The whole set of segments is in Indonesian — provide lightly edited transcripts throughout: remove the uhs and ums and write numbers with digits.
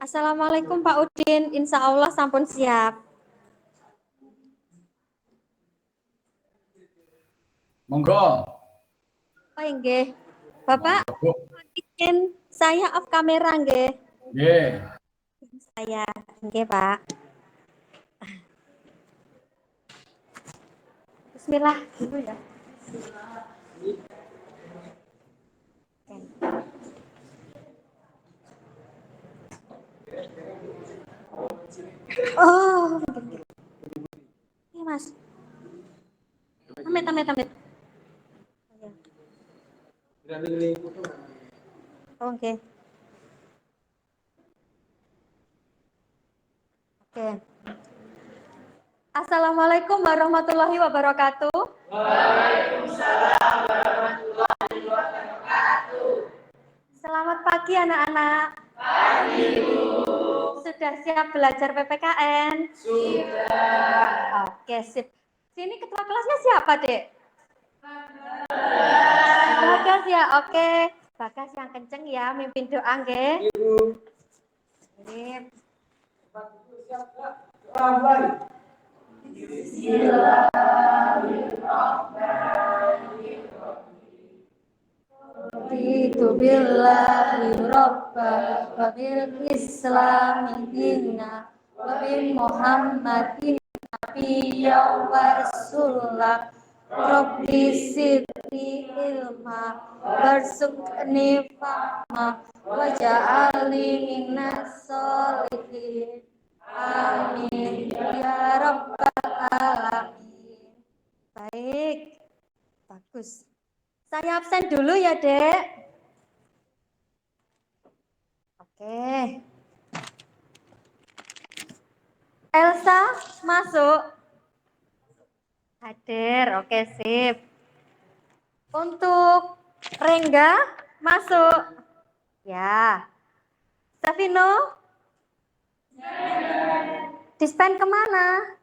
Assalamualaikum Pak Udin, insya Allah sampun siap. Monggo. Oh nggih. Bapak, izin saya off kamera nggih. Nggih. Saya nggih Pak. Bismillah dulu ya. Oh, ini Mas. Amit. Oke. Oke. Assalamualaikum warahmatullahi wabarakatuh. Waalaikumsalam warahmatullahi wabarakatuh. Selamat pagi anak-anak. Pagi, Bu. Sudah siap belajar PPKN? Sudah. Oke, sip. Sini ketua kelasnya siapa, Dek? Bagas ya, oke. Bagas yang kenceng ya, mimpin doa nggih. Ibu. Sip. Itu billahi robba wa bil islami dinna wa bi muhammadin nabiyya wa rasulah rabbi sirri ilma warzuqni fahma waj'alni minas sholihin amin ya rabbal alamin. Baik, bagus. Saya absen dulu ya, Dek. Oke. Elsa masuk. Hadir, oke sip. Untuk Rengga masuk. Ya. Savino? Dispen kemana?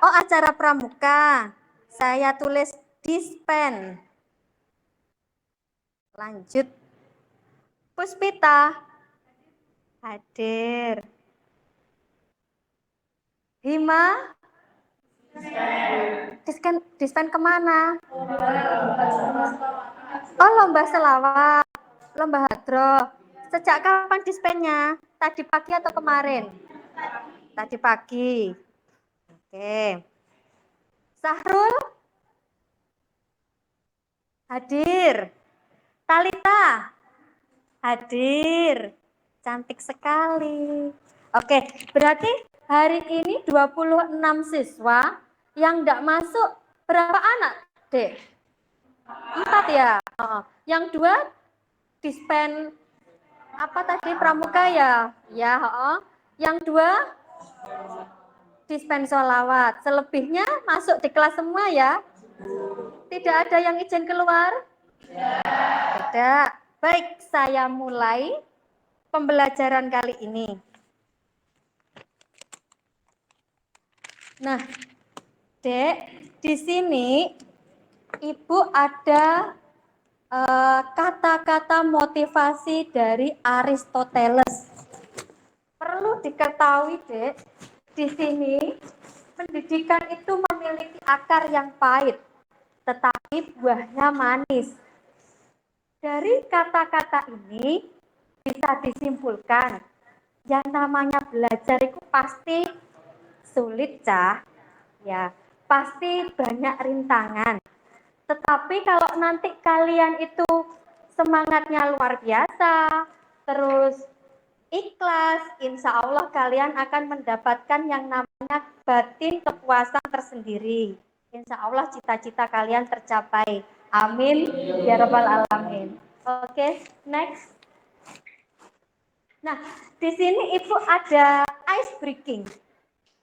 Oh, acara pramuka. Saya tulis dispen. Lanjut. Puspita. Hadir. Hima? Dispen kemana? Oh, lomba selawat. Lomba hadroh. Sejak kapan dispennya? Tadi pagi atau kemarin? Tadi pagi. Oke. Sahrul? Hadir. Talita? Hadir. Cantik sekali. Oke, berarti hari ini 26 siswa yang enggak masuk. Berapa anak, Dek? 4 ya? Yang 2 dispen apa tadi pramuka ya? Ya, Yang 2 dispen sholawat. Selebihnya masuk di kelas semua ya? Tidak ada yang izin keluar? Tidak. Baik, saya mulai pembelajaran kali ini. Nah, Dek, di sini Ibu ada kata-kata motivasi dari Aristoteles. Perlu diketahui, Dek, di sini pendidikan itu memiliki akar yang pahit, tetapi buahnya manis. Dari kata-kata ini bisa disimpulkan yang namanya belajar itu pasti sulit, Cah. Ya, pasti banyak rintangan. Tetapi kalau nanti kalian itu semangatnya luar biasa, terus ikhlas, insya Allah kalian akan mendapatkan yang namanya batin kepuasan tersendiri. Insya Allah cita-cita kalian tercapai. Amin ya rabbal alamin. Oke, next. Nah, di sini Ibu ada ice breaking.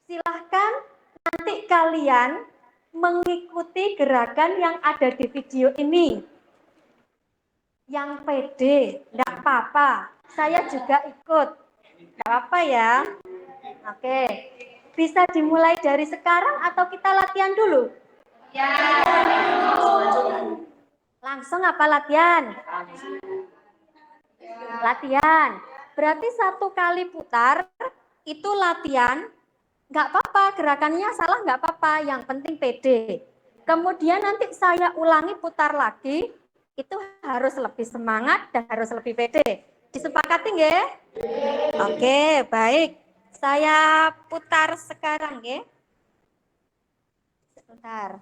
Silahkan nanti kalian mengikuti gerakan yang ada di video ini. Yang pede, enggak apa-apa. Saya juga ikut. Enggak apa ya. Oke. Bisa dimulai dari sekarang atau kita latihan dulu? Ya. Langsung apa latihan? Latihan. Berarti 1 kali putar itu latihan. Nggak apa-apa, gerakannya salah nggak apa-apa, yang penting pede. Kemudian nanti saya ulangi putar lagi, itu harus lebih semangat dan harus lebih pede. Disepakati nggak? Oke, baik. Saya putar sekarang ya. Sebentar.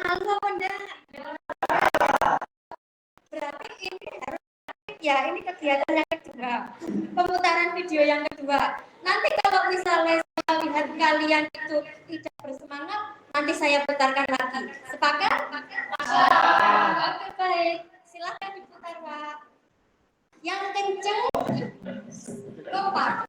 Halo, Bunda. Berarti ini harus ya, ini kegiatan yang kedua. Pemutaran video yang kedua. Nanti kalau misalnya saya lihat kalian itu tidak bersemangat, nanti saya putarkan lagi. Sepakat? Oke, baik. Silakan diputar, Pak. Yang kenceng, kompak.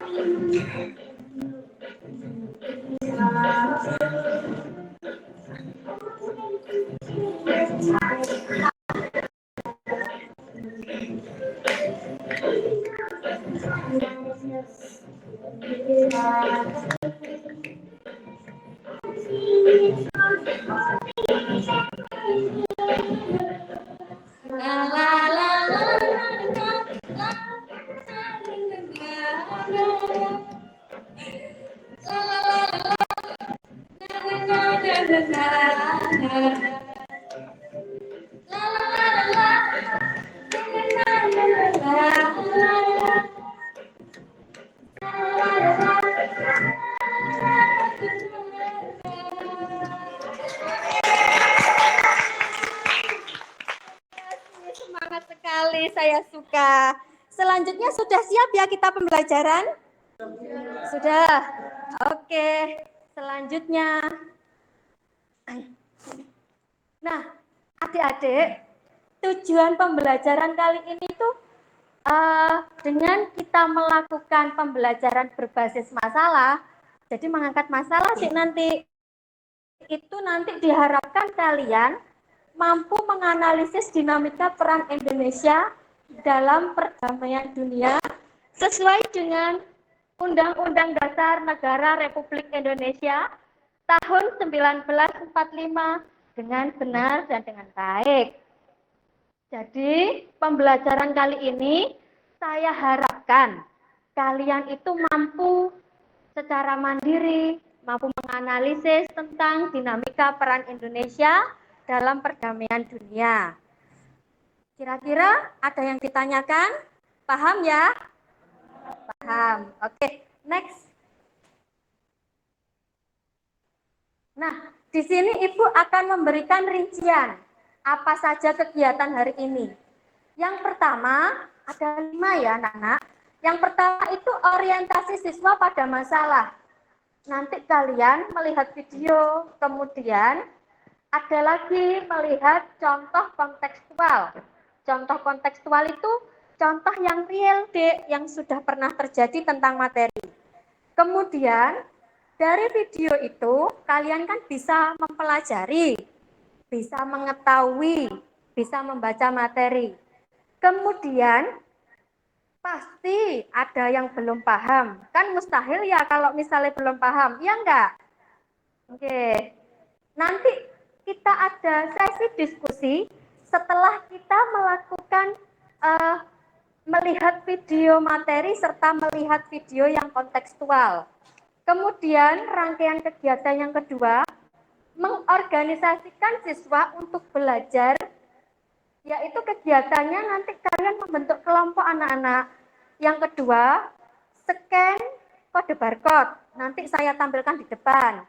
Semangat sekali, saya suka. Selanjutnya sudah siap ya kita pembelajaran? Sudah. Oke, selanjutnya. Nah, adik-adik, tujuan pembelajaran kali ini tuh dengan kita melakukan pembelajaran berbasis masalah, jadi mengangkat masalah sih nanti, itu nanti diharapkan kalian mampu menganalisis dinamika peran Indonesia dalam perdamaian dunia sesuai dengan Undang-Undang Dasar Negara Republik Indonesia tahun 1945 dengan benar dan dengan baik. Jadi, pembelajaran kali ini saya harapkan kalian itu mampu secara mandiri, mampu menganalisis tentang dinamika peran Indonesia dalam perdamaian dunia. Kira-kira ada yang ditanyakan? Paham ya? Paham. Oke, next. Nah, di sini Ibu akan memberikan rincian apa saja kegiatan hari ini. Yang pertama, ada 5 ya anak-anak. Yang pertama itu orientasi siswa pada masalah. Nanti kalian melihat video, kemudian Ada lagi melihat contoh kontekstual. Contoh kontekstual itu contoh yang real, Dek, yang sudah pernah terjadi tentang materi. Kemudian, dari video itu, kalian kan bisa mempelajari, bisa mengetahui, bisa membaca materi. Kemudian, pasti ada yang belum paham. Kan mustahil ya kalau misalnya belum paham, ya enggak? Oke. Nanti kita ada sesi diskusi setelah kita melakukan uh, melihat video materi serta melihat video yang kontekstual. Kemudian rangkaian kegiatan yang kedua, mengorganisasikan siswa untuk belajar, yaitu kegiatannya nanti kalian membentuk kelompok anak-anak. Yang kedua, scan kode barcode, nanti saya tampilkan di depan.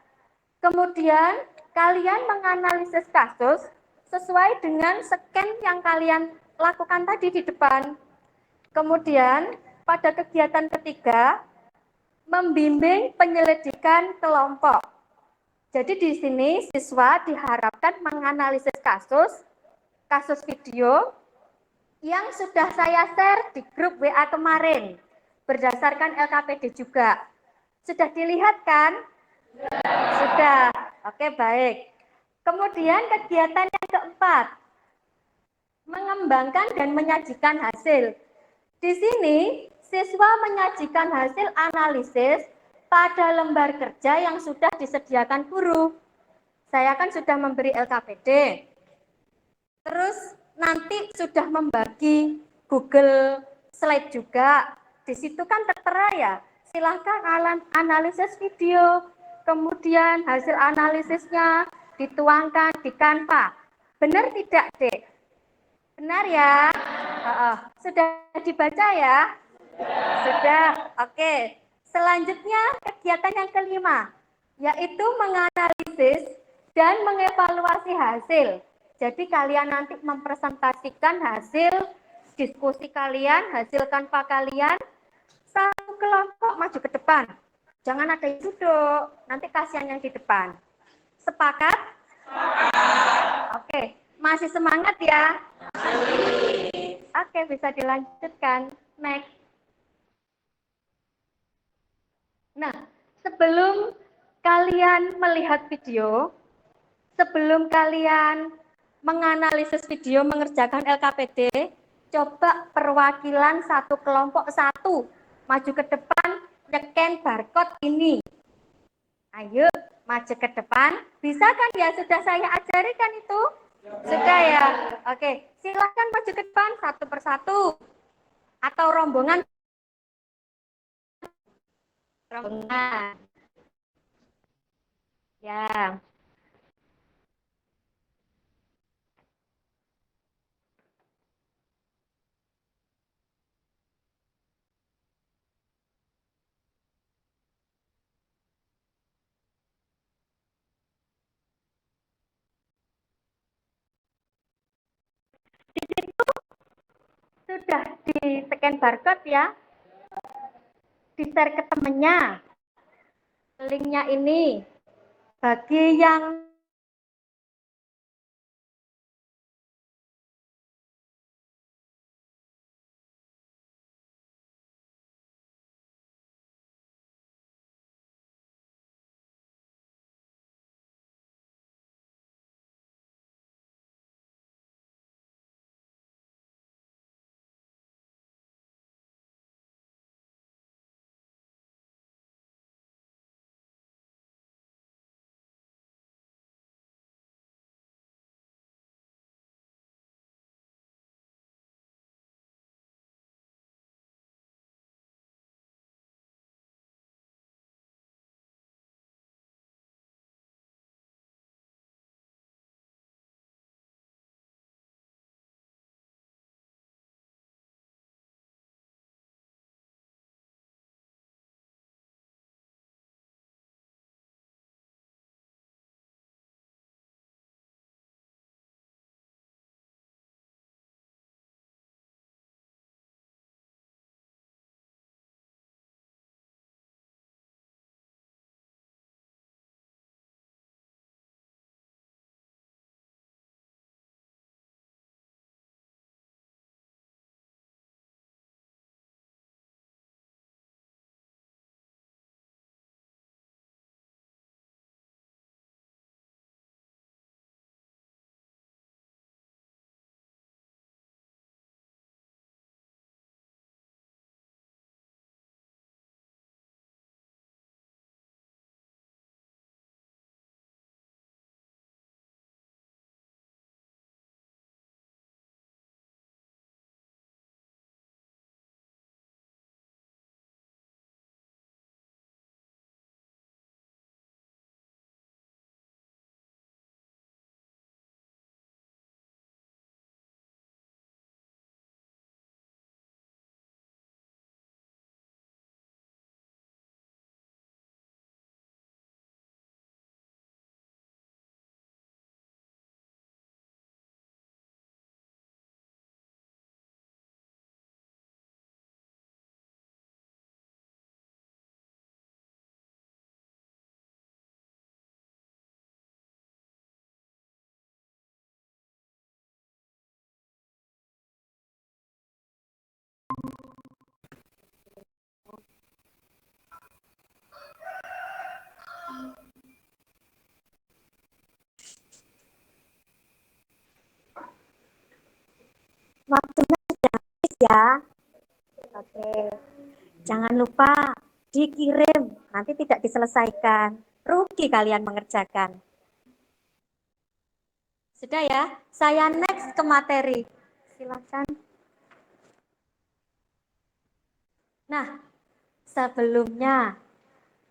Kemudian kalian menganalisis kasus sesuai dengan scan yang kalian lakukan tadi di depan. Kemudian pada kegiatan ketiga, membimbing penyelidikan kelompok. Jadi di sini siswa diharapkan menganalisis kasus video yang sudah saya share di grup WA kemarin, berdasarkan LKPD juga. Sudah dilihat kan? Sudah. Oke, baik. Kemudian kegiatan yang keempat, mengembangkan dan menyajikan hasil. Di sini, siswa menyajikan hasil analisis pada lembar kerja yang sudah disediakan guru. Saya kan sudah memberi LKPD. Terus nanti sudah membagi Google Slide juga. Di situ kan tertera ya, silahkan analisis video, kemudian hasil analisisnya dituangkan di Canva. Benar tidak, Dek? Benar ya? Sudah dibaca ya? Sudah. Oke. Selanjutnya kegiatan yang kelima, yaitu menganalisis dan mengevaluasi hasil. Jadi kalian nanti mempresentasikan hasil diskusi kalian, hasil Canva kalian, satu kelompok maju ke depan. Jangan ada yang duduk, nanti kasihan yang di depan. Sepakat? Oke, masih semangat ya? Oke, bisa dilanjutkan. Next. Nah, sebelum kalian melihat video, sebelum kalian menganalisis video mengerjakan LKPD, coba perwakilan satu kelompok satu maju ke depan, nyeken barcode ini. Ayo, maju ke depan. Bisa kan ya? Sudah saya ajari kan itu? Sudah ya? Oke, silahkan maju ke depan satu persatu. Atau rombongan. Rombongan. Ya. Di situ sudah di-scan barcode ya. Di-share ke temennya. Linknya ini. Bagi yang Jangan lupa dikirim, nanti tidak diselesaikan. Rugi kalian mengerjakan. Sudah ya, saya next ke materi. Silakan. Nah, sebelumnya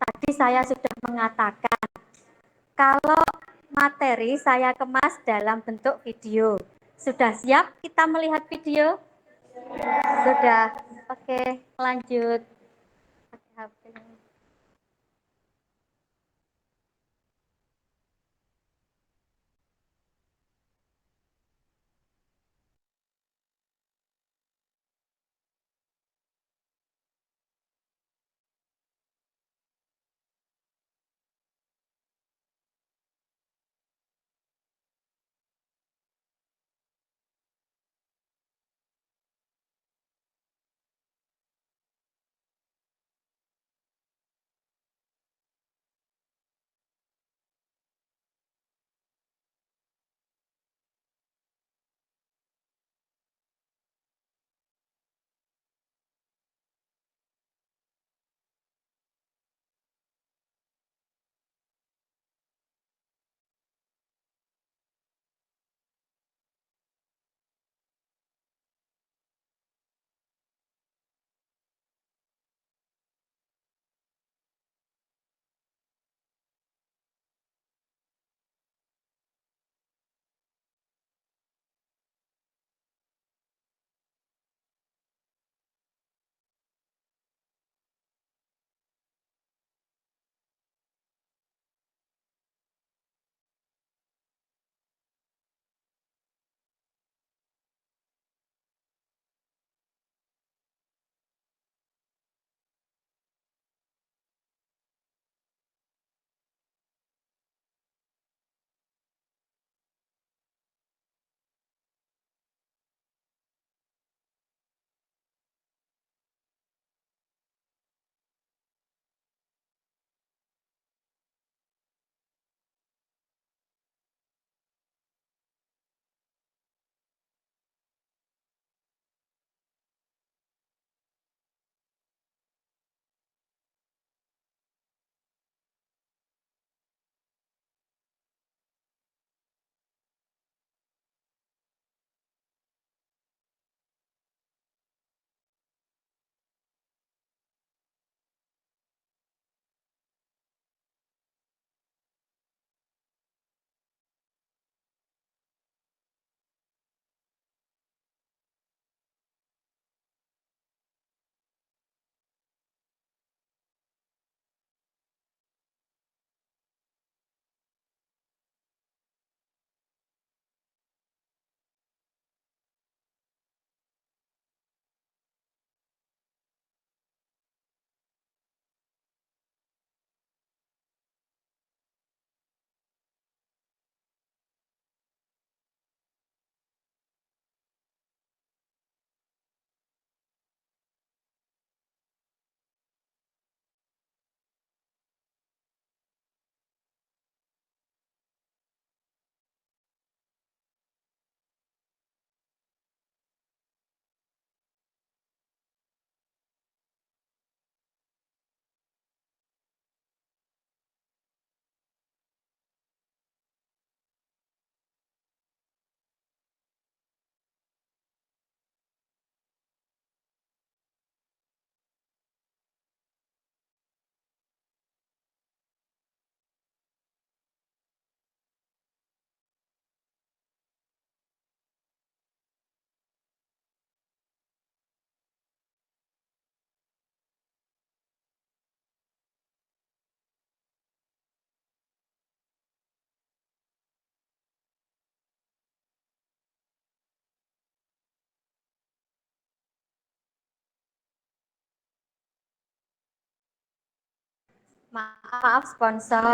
tadi saya sudah mengatakan kalau materi saya kemas dalam bentuk video. Sudah siap kita melihat video? Sudah. Oke, lanjut. Pakai HP. Maaf sponsor.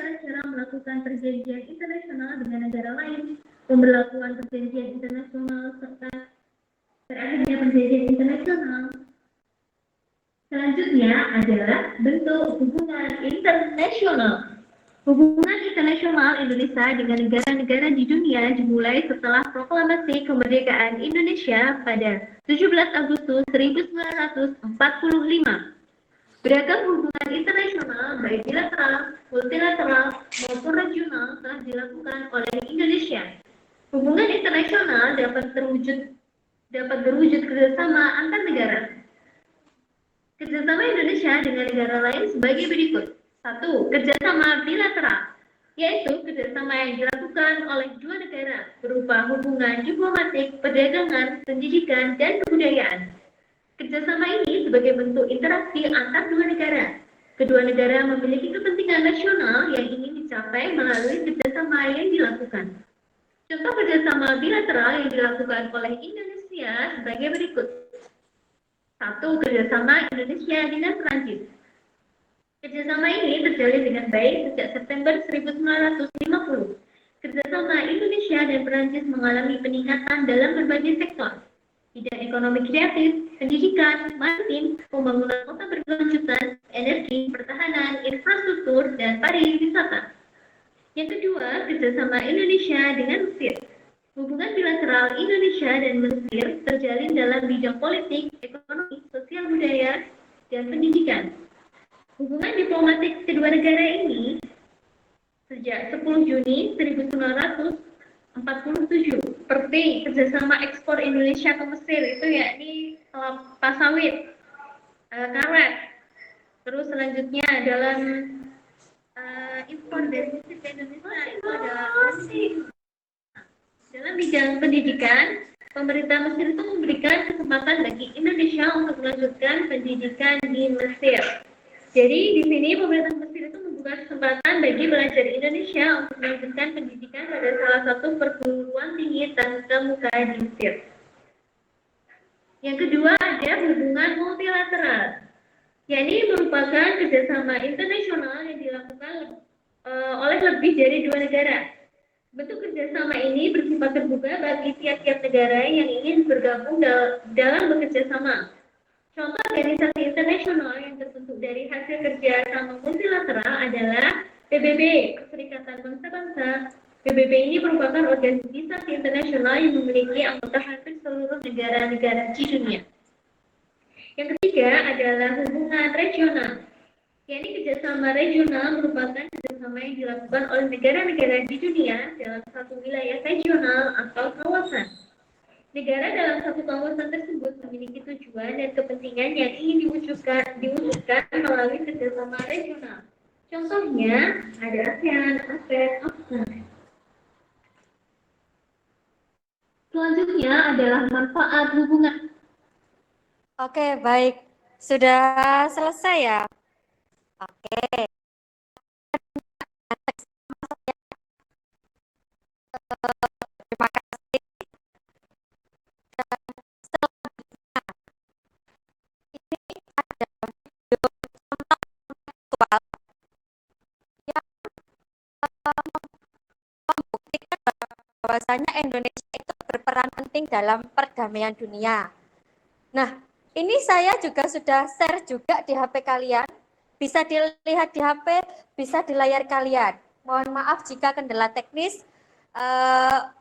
cara-cara melakukan perjanjian internasional dengan negara lain, pemberlakuan perjanjian internasional, serta berakhirnya perjanjian internasional. Selanjutnya adalah bentuk hubungan internasional. Hubungan internasional Indonesia dengan negara-negara di dunia dimulai setelah proklamasi kemerdekaan Indonesia pada 17 Agustus 1945. Beragam hubungan internasional baik bilateral, multilateral, maupun regional telah dilakukan oleh Indonesia. Hubungan internasional dapat berwujud kerjasama antar negara. Kerjasama Indonesia dengan negara lain sebagai berikut. 1. Kerjasama bilateral, yaitu kerjasama yang dilakukan oleh dua negara berupa hubungan diplomatik, perdagangan, pendidikan, dan kebudayaan. Kerjasama ini sebagai bentuk interaksi antar dua negara. Kedua negara memiliki kepentingan nasional yang ingin dicapai melalui kerjasama yang dilakukan. Contoh kerjasama bilateral yang dilakukan oleh Indonesia sebagai berikut. 1. Kerjasama Indonesia dengan Perancis. Kerjasama ini terjalin dengan baik sejak September 1950. Kerjasama Indonesia dan Perancis mengalami peningkatan dalam berbagai sektor. Bidang ekonomi kreatif, pendidikan, maritim, pembangunan kota berkelanjutan, energi, pertahanan, infrastruktur, dan pariwisata. Yang kedua, kerjasama Indonesia dengan Mesir. Hubungan bilateral Indonesia dan Mesir terjalin dalam bidang politik, ekonomi, sosial budaya, dan pendidikan. Hubungan diplomatik kedua negara ini sejak 10 Juni 1947 seperti kerjasama ekspor Indonesia ke Mesir itu yakni kelapa sawit, karet. Terus selanjutnya dalam impor defisit Indonesia itu adalah musik. Dalam bidang pendidikan, pemerintah Mesir itu memberikan kesempatan bagi Indonesia untuk melanjutkan pendidikan di Mesir. Jadi di sini pemerintah Mesir itu membuka kesempatan bagi pelajar Indonesia untuk melanjutkan pendidikan pada salah satu perguruan tinggi terkemuka di Mesir. Yang kedua ada hubungan multilateral, yakni merupakan kerjasama internasional yang dilakukan oleh lebih dari dua negara. Bentuk kerjasama ini bersifat terbuka bagi tiap-tiap negara yang ingin bergabung dalam bekerja sama. Contoh organisasi internasional yang terbentuk dari hasil kerja sama multilateral adalah PBB, Perserikatan Bangsa-Bangsa. PBB ini merupakan organisasi internasional yang memiliki anggota hampir seluruh negara-negara di dunia. Yang ketiga adalah hubungan regional, yakni kerjasama regional merupakan kerjasama yang dilakukan oleh negara-negara di dunia dalam satu wilayah regional atau kawasan. Negara dalam satu kawasan tersebut memiliki tujuan dan kepentingan yang ingin diwujudkan melalui kerjasama regional. Contohnya ada ASEAN, APEC, ASEAN. Selanjutnya adalah manfaat hubungan. Oke, baik. Sudah selesai ya? Oke. Terima kasih. Ini ada video kontekstual yang membuktikan bahwasanya Indonesia itu berperan penting dalam perdamaian dunia. Nah, ini saya juga sudah share juga di HP kalian. Bisa dilihat di HP, bisa di layar kalian. Mohon maaf jika kendala teknis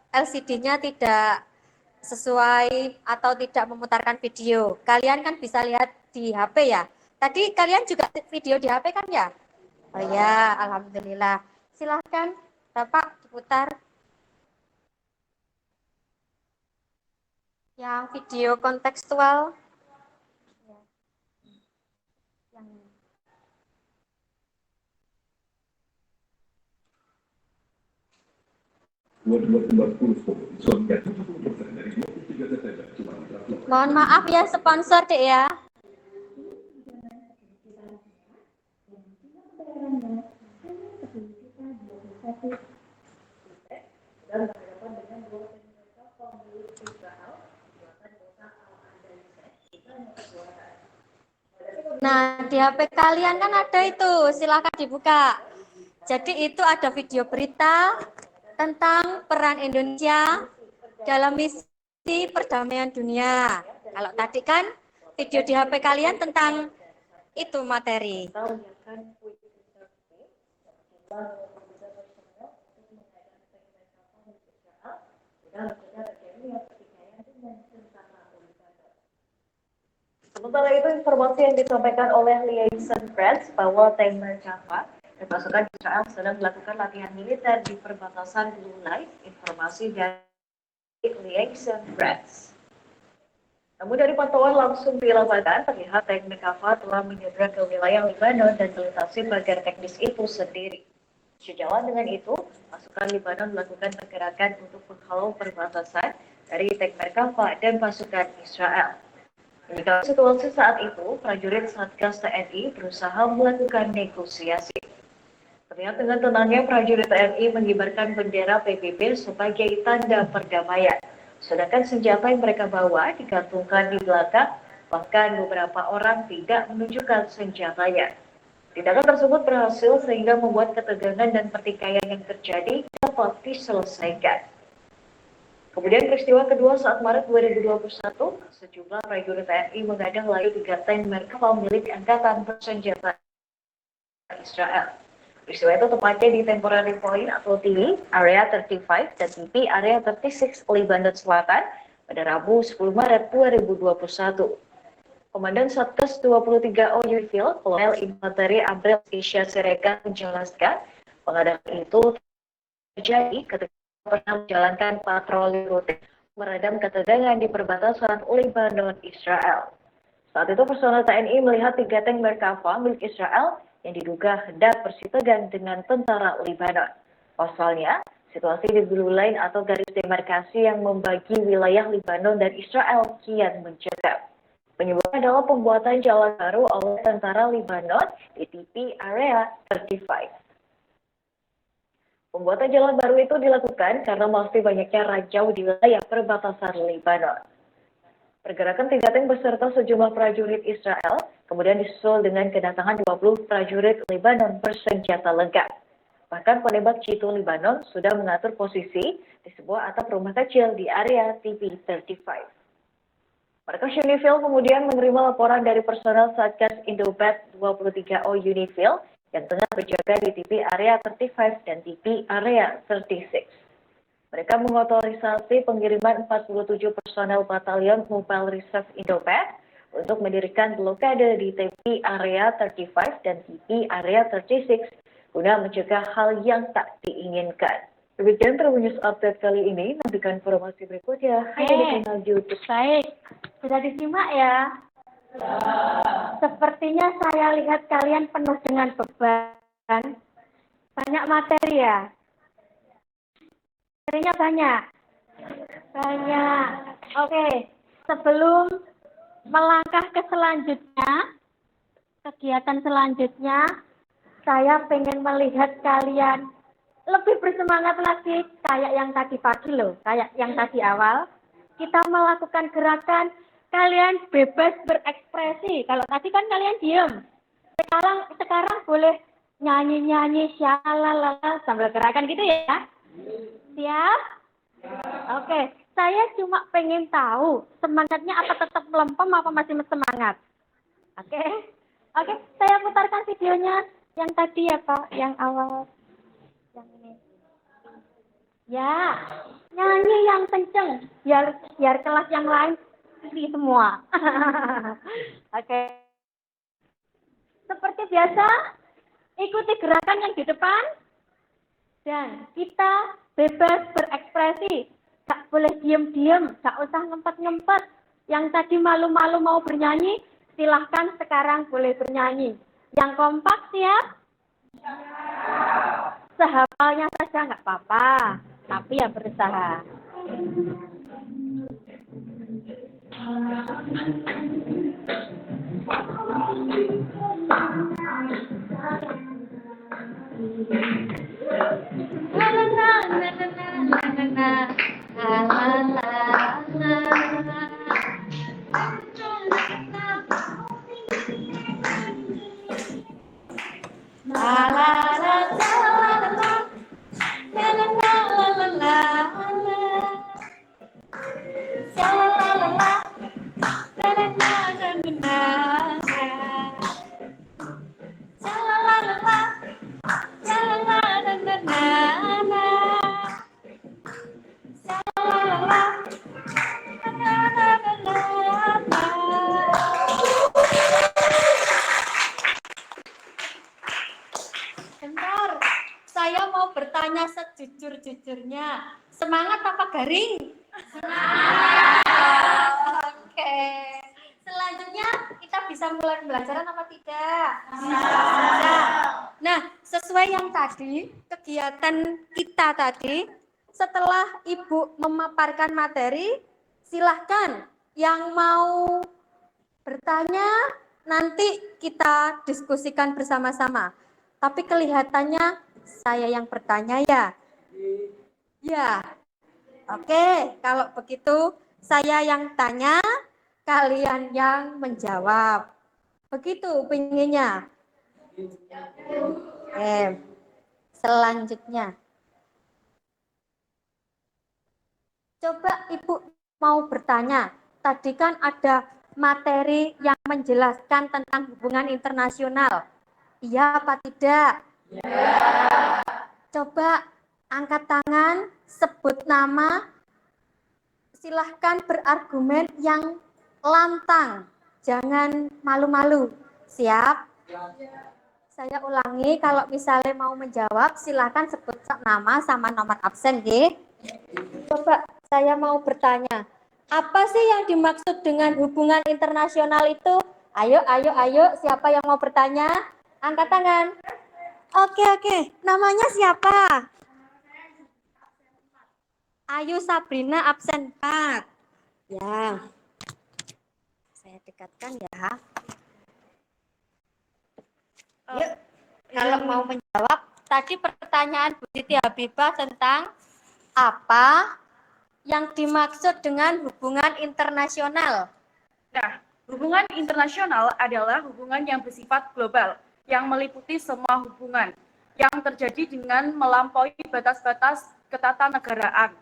LCD-nya tidak sesuai atau tidak memutarkan video. Kalian kan bisa lihat di HP ya. Tadi kalian juga video di HP kan ya? Oh ya, alhamdulillah. Silahkan Bapak diputar. Yang video kontekstual. Yang mohon maaf ya sponsor dek ya. Nah, di HP kalian kan ada itu, silakan dibuka. Jadi itu ada video berita tentang peran Indonesia dalam misi perdamaian dunia. Kalau tadi kan video di HP kalian tentang itu materi. Sementara itu, informasi yang disampaikan oleh Liaison Press bahwa tank Merkava dan pasukan Israel sedang melakukan latihan militer di perbatasan Blue Line. Informasi dari Liaison Press. Namun dari pantauan langsung di lapangan, terlihat tank Merkava telah menyeberang ke wilayah Lebanon dan melintasi pagar teknis itu sendiri. Sejalan dengan itu, pasukan Lebanon melakukan pergerakan untuk menghalau perbatasan dari tank Merkava dan pasukan Israel. Menyikapi situasi saat itu, prajurit Satgas TNI berusaha melakukan negosiasi. Terlihat dengan tenangnya prajurit TNI mengibarkan bendera PBB sebagai tanda perdamaian. Sedangkan senjata yang mereka bawa digantungkan di belakang, bahkan beberapa orang tidak menunjukkan senjatanya. Tindakan tersebut berhasil sehingga membuat ketegangan dan pertikaian yang terjadi dapat diselesaikan. Kemudian peristiwa kedua saat Maret 2021, sejumlah prajurit TNI mengadang lagi 3 tank Merkava milik Angkatan Bersenjata Israel. Peristiwa itu tepatnya di Temporary Point atau TI, Area 35 dan TP Area 36 Lebanon Selatan pada Rabu 10 Maret 2021. Komandan Satgas 23O Unifil, Kolonel Infanteri Abril Isya Siregar menjelaskan pengadakan itu terjadi ketika pernah menjalankan patroli rutin meredam ketegangan di perbatasan Lebanon Israel. Saat itu personel TNI melihat 3 tank Merkava milik Israel yang diduga hendak bersitegang dengan tentara Lebanon. Pasalnya, situasi di Blue Line atau garis demarkasi yang membagi wilayah Lebanon dan Israel kian mencekam. Penyebabnya adalah pembuatan jalan baru oleh tentara Lebanon di TP Area 35. Pembuatan jalan baru itu dilakukan karena masih banyaknya ranjau di wilayah perbatasan Lebanon. Pergerakan 3 tank beserta sejumlah prajurit Israel kemudian disusul dengan kedatangan 20 prajurit Lebanon bersenjata lengkap. Bahkan penembak jitu Lebanon sudah mengatur posisi di sebuah atap rumah kecil di area TP35. Markas Unifil kemudian menerima laporan dari personel Satgas Indobat 23O Unifil yang tengah berjaga di TP Area 35 dan TP Area 36. Mereka mengotorisasi pengiriman 47 personel Batalion Mobile Reserve Indobat untuk mendirikan blokade di TP Area 35 dan TP Area 36 guna mencegah hal yang tak diinginkan. Demikian Tribun News Update kali ini. Nantikan informasi berikutnya hanya di channel YouTube. Baik, sudah disimak ya. Sepertinya saya lihat kalian penuh dengan beban. Banyak materi ya? Materinya banyak? Banyak. Oke, sebelum melangkah ke selanjutnya, kegiatan selanjutnya, saya pengen melihat kalian lebih bersemangat lagi kayak yang tadi pagi loh, kayak yang tadi awal. Kita melakukan gerakan, kalian bebas berekspresi. Kalau tadi kan kalian diem. Sekarang boleh nyanyi-nyanyi syalalala sambil gerakan gitu ya. Siap? Oke, saya cuma pengen tahu semangatnya apa tetap melempem apa masih semangat. Oke, saya putarkan videonya yang tadi ya Pak, yang awal. Yang ini. Ya, nyanyi yang kenceng biar kelas yang lain isi semua. Oke. Seperti biasa, ikuti gerakan yang di depan dan kita bebas berekspresi. Gak boleh diem-diem, gak usah ngempet-ngempet. Yang tadi malu-malu mau bernyanyi, silahkan sekarang boleh bernyanyi. Yang kompak siap? Sehafalnya saja nggak apa-apa, tapi ya berusaha. La la la la. Saya mau bertanya sejujur-jujurnya. Semangat apa garing? Semangat. Oke. Selanjutnya kita bisa mulai pembelajaran apa tidak? Bisa. Nah, sesuai yang tadi, kegiatan kita tadi, setelah Ibu memaparkan materi, silahkan yang mau bertanya, nanti kita diskusikan bersama-sama. Tapi kelihatannya saya yang bertanya ya. Ya. Oke, kalau begitu saya yang tanya, kalian yang menjawab. Begitu pinginnya. Selanjutnya. Coba Ibu mau bertanya. Tadi kan ada materi yang menjelaskan tentang hubungan internasional. Iya apa tidak? Ya. Coba angkat tangan, sebut nama, silahkan berargumen yang lantang, jangan malu-malu. Siap? Ya. Saya ulangi, kalau misalnya mau menjawab, silahkan sebut nama sama nomor absen, nggih. Coba saya mau bertanya, apa sih yang dimaksud dengan hubungan internasional itu? Ayo, siapa yang mau bertanya? Angkat tangan. Oke. Namanya siapa? Ayu Sabrina absen 4. Ya. Saya dekatkan ya. Yuk, kalau mau menjawab, tadi pertanyaan Bu Siti Habibah tentang apa yang dimaksud dengan hubungan internasional. Nah, hubungan internasional adalah hubungan yang bersifat global, yang meliputi semua hubungan, yang terjadi dengan melampaui batas-batas ketatanegaraan.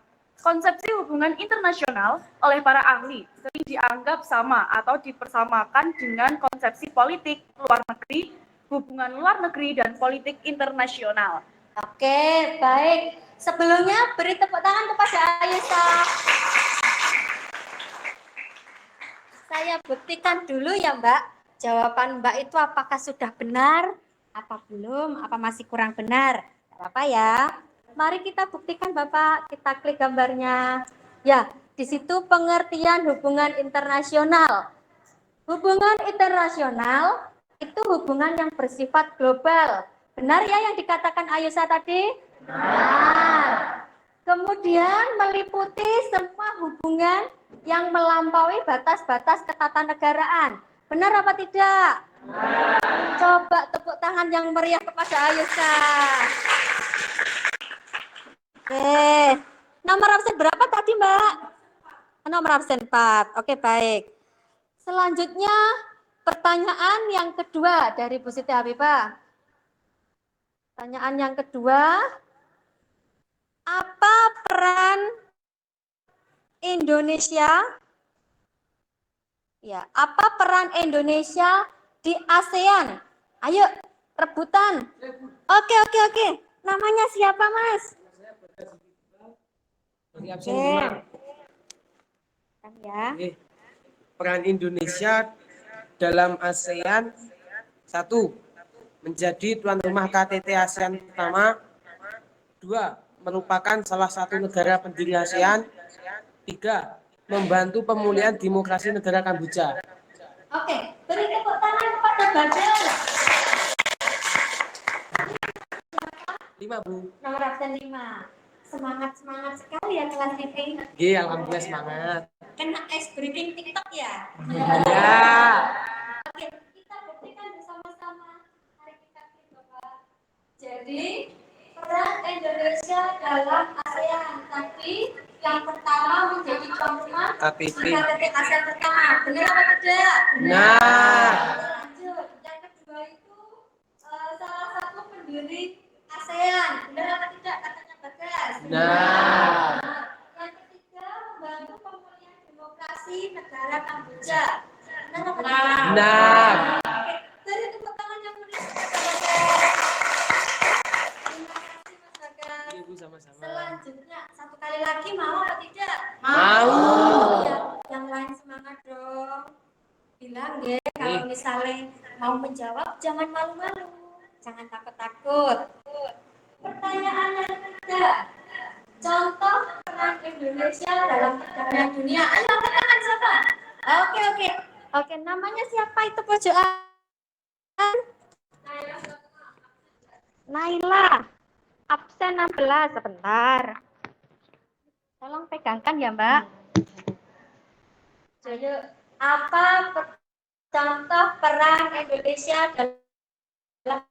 Konsepsi hubungan internasional oleh para ahli sering dianggap sama atau dipersamakan dengan konsepsi politik luar negeri, hubungan luar negeri, dan politik internasional. Oke, baik. Sebelumnya beri tepuk tangan kepada Ayusa. Saya buktikan dulu ya Mbak, jawaban Mbak itu apakah sudah benar, apa belum, apa masih kurang benar. Tidak apa-apa ya. Mari kita buktikan Bapak, kita klik gambarnya. Ya, di situ pengertian hubungan internasional. Hubungan internasional itu hubungan yang bersifat global. Benar ya yang dikatakan Ayusa tadi? Benar. Kemudian meliputi semua hubungan yang melampaui batas-batas ketatanegaraan. Benar apa tidak? Benar. Coba tepuk tangan yang meriah kepada Ayusa. Oke. Nomor absen berapa tadi, Mbak? Nomor absen 4. Oke, baik. Selanjutnya, pertanyaan yang kedua dari Bu Siti Habibah. Pertanyaan yang kedua, apa peran Indonesia? Ya, apa peran Indonesia di ASEAN? Ayo, rebutan. Oke. Namanya siapa, Mas? Kan ya. Peran Indonesia dalam ASEAN: 1. Menjadi tuan rumah KTT ASEAN pertama. 2. Merupakan salah satu negara pendiri ASEAN. 3. Membantu pemulihan demokrasi negara Kamboja. Oke, beri tepuk tangan kepada Badal. 5, Bu. Nomor absen 5. Semangat sekali ya kelas ini. Iya, alhamdulillah semangat. Kena ice breaking TikTok ya? Ya. Oke, kita buktikan bersama-sama. Mari kita klik Bapak. Jadi, peran Indonesia dalam ASEAN tadi yang pertama menjadi tuan rumah KTT ASEAN pertama. Benar apa tidak? Nah. Lanjut. Yang kedua itu salah satu pendiri ASEAN. Benar apa tidak katanya Bagas? Nah. Yang ketiga membantu pemulihan demokrasi negara Kamboja. Benar apa tidak? Nah. Oke, beri tepuk tangan yang meriah kepada Bagas. Terima kasih Mas Bagas. Ibu sama-sama. Selanjutnya, satu kali lagi mau atau tidak? Mau. Ya, yang lain semangat dong. Bilang ya, kalau misalnya mau menjawab jangan malu-malu, jangan takut-takut. Pertanyaan yang ketiga. Contoh peran Indonesia dalam perdamaian dunia. Ayo angkat tangan siapa? Oke. Oke, namanya siapa itu pojokan? Naila. Absen 16 sebentar. Tolong pegangkan ya, Mbak. Jadi, contoh peran Indonesia dalam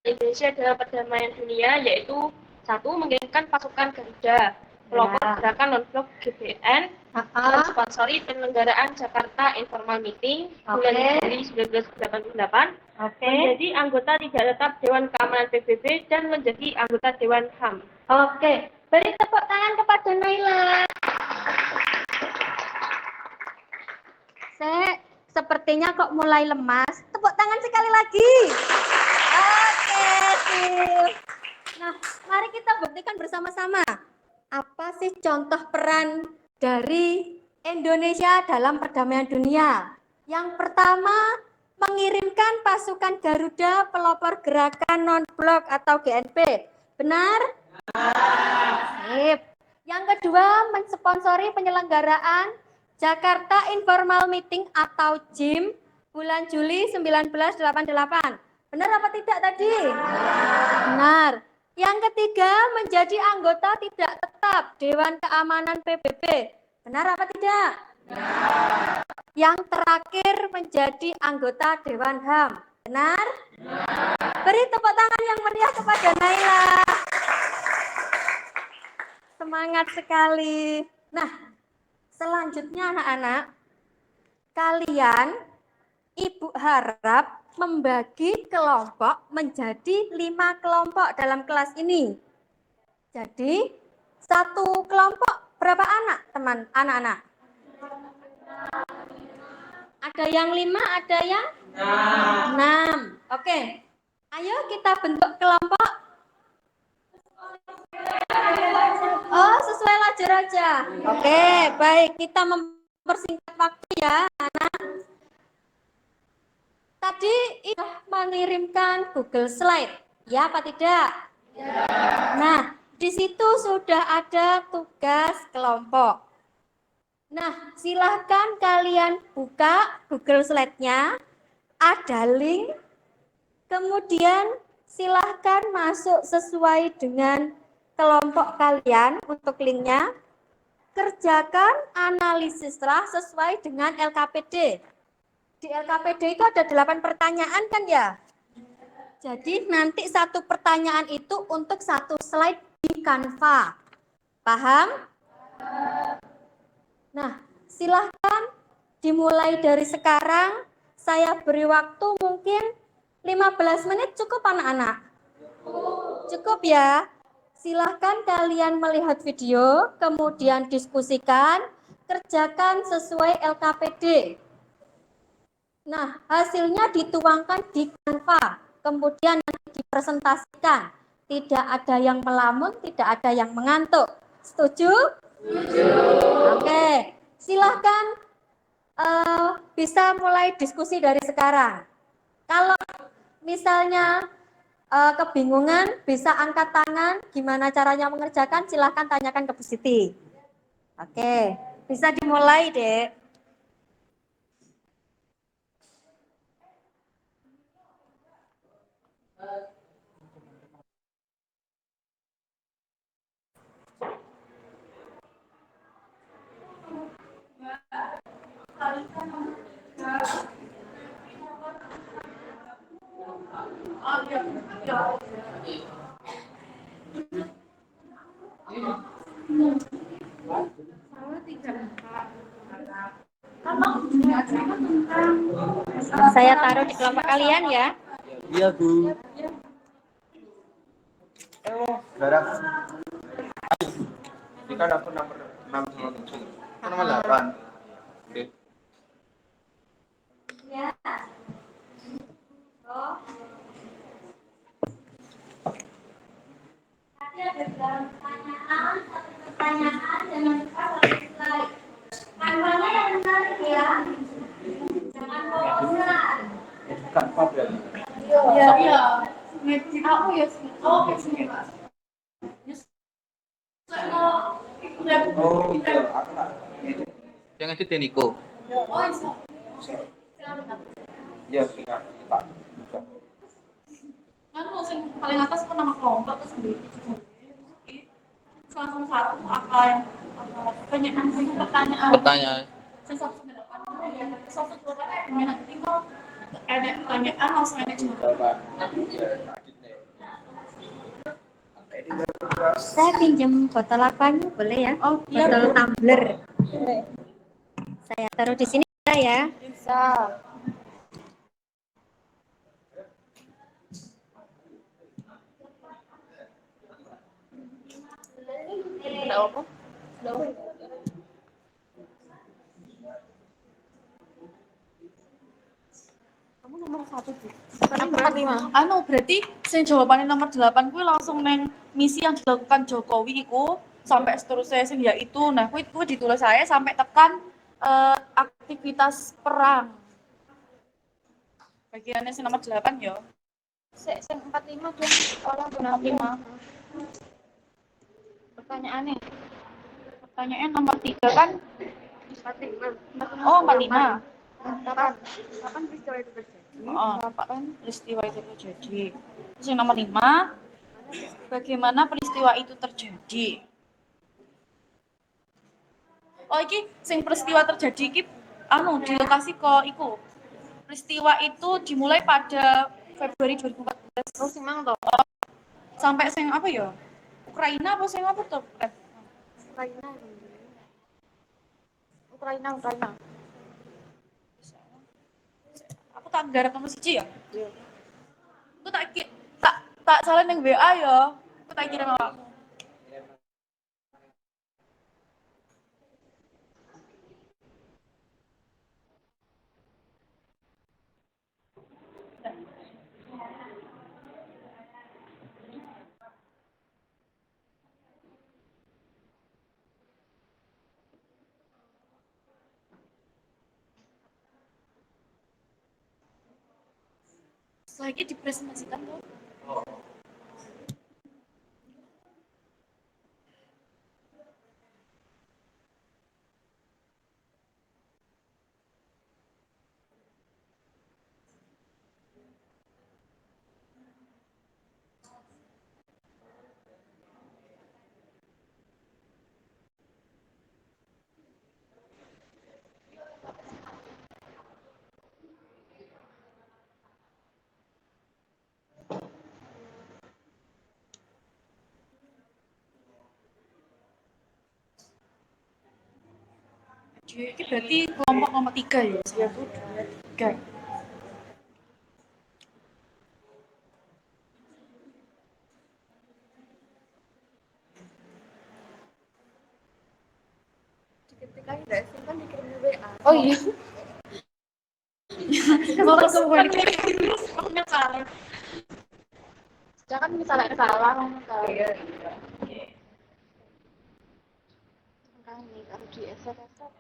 Indonesia dalam perdamaian dunia yaitu satu mengirimkan pasukan Garuda, pelopor gerakan non-blok GBN, mensponsori penyelenggaraan Jakarta Informal Meeting bulan Juli 1988, menjadi anggota tidak tetap Dewan Keamanan PBB dan menjadi anggota Dewan HAM. Oke, beri tepuk tangan kepada Naila. Saya sepertinya kok mulai lemas. Tepuk tangan sekali lagi. Oke, sip. Nah, mari kita buktikan bersama-sama. Apa sih contoh peran dari Indonesia dalam perdamaian dunia? Yang pertama, mengirimkan pasukan Garuda pelopor gerakan non-blok atau GNP. Benar? Sip. Yang kedua, mensponsori penyelenggaraan Jakarta Informal Meeting atau JIM bulan Juli 1988. Benar apa tidak tadi? Benar. Yang ketiga, menjadi anggota tidak tetap Dewan Keamanan PBB. Benar apa tidak? Benar. Yang terakhir, menjadi anggota Dewan HAM. Benar? Benar. Beri tepuk tangan yang meriah kepada Naila. Semangat sekali. Nah, selanjutnya anak-anak, kalian, Ibu harap membagi kelompok menjadi 5 kelompok dalam kelas ini. Jadi, satu kelompok berapa anak, teman, anak-anak? Ada yang 5, ada yang 6. Oke, ayo kita bentuk kelompok. Oh, sesuai lajar aja. Oke, baik. Kita mempersingkat waktu ya, anak. Tadi sudah mengirimkan Google Slide, ya apa tidak? Ya. Nah, di situ sudah ada tugas kelompok. Nah, silahkan kalian buka Google Slide-nya, ada link, kemudian silahkan masuk sesuai dengan kelompok kalian untuk linknya, kerjakan analisislah sesuai dengan LKPD. Di LKPD itu ada 8 pertanyaan kan ya? Jadi nanti satu pertanyaan itu untuk satu slide di Canva. Paham? Nah, silahkan dimulai dari sekarang. Saya beri waktu mungkin 15 menit cukup anak-anak? Cukup ya? Silahkan kalian melihat video, kemudian diskusikan, kerjakan sesuai LKPD. Nah, hasilnya dituangkan di Canva, kemudian nanti dipresentasikan. Tidak ada yang melamun, tidak ada yang mengantuk. Setuju? Setuju. Oke, silahkan bisa mulai diskusi dari sekarang. Kalau misalnya kebingungan, bisa angkat tangan, gimana caranya mengerjakan, silahkan tanyakan ke Bu Siti. Oke, bisa dimulai, Dek. Saya taruh di kelompok kalian ya. Iya, Bu. Garap. Ini kan aku nomor 6 sama 7. Nomor 8. Oke. Ya. Oh. Tadi ada pertanyaan, satu pertanyaan, jangan lupa satu slide. Kanvanya yang menarik ya. Jangan bosan. Kan pop ya. Iya, ngedit aku ya sih. Oh, kayak sini. Oh, iya. Yang ngedit Niko. Oh, iso. Iya, kita. Kan sing paling atas kan nama kelompok terus sendiri. Langsung satu apa pertanyaan. Pertanyaan. Satu gimana tinggal ada pertanyaan langsung ada jawaban. Saya pinjam botol apanya boleh ya? Oh, iya. Botol tumbler. Saya taruh di sini ya. Bisa. Ada apa? Kamu nomor 1 tuh. Berarti sing jawabannya nomor 8 kuwi langsung neng misi yang dilakukan Jokowi iku sampai seterusnya sing ya itu. Nah, kuwi ditulis saya sampai tekan aktivitas perang. Bagiannya sing nomor 8 ya. Sing 45 tuh orang 45. Pertanyaan nomor 3 kan? 45. Oh, 45. Kapan peristiwa itu terjadi? Oh, kapan peristiwa itu terjadi? Terus yang nomor 5, bagaimana peristiwa itu terjadi? Oh, iki sing peristiwa terjadi iki di lokasi kok iku. Peristiwa itu dimulai pada Februari 2014. Oh, sing mang to. Sampai sing apa ya? Ukraina apa sing apa tuh? Ukraina. Aku tak garap nomor 1 ya? Iya. Aku tak salah ning WA ya. Aku tak kirim awakmu. Lagi dipresentasikan tuh. Ini berarti kelompok nomor 3 ya? 1, 2, 3. Ketika tidak sing kan dikirim di WA. Oh iya. Mau kemudian kita salah. Jangan misalnya salah iya. Kan nih harus di eset-eset.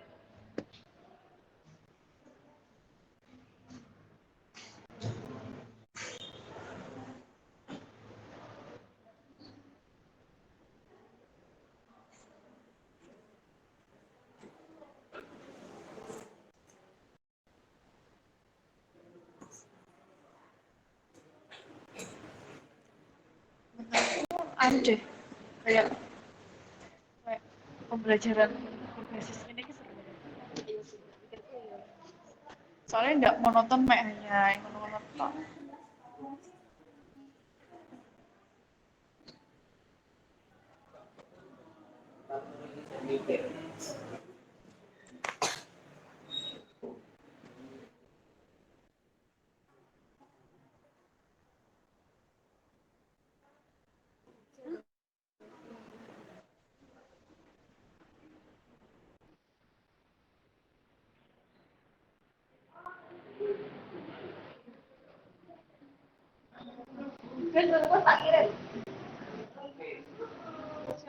Deh kayak pembelajaran berbasis ini seru. Soalnya nggak monoton hanya yang monoton.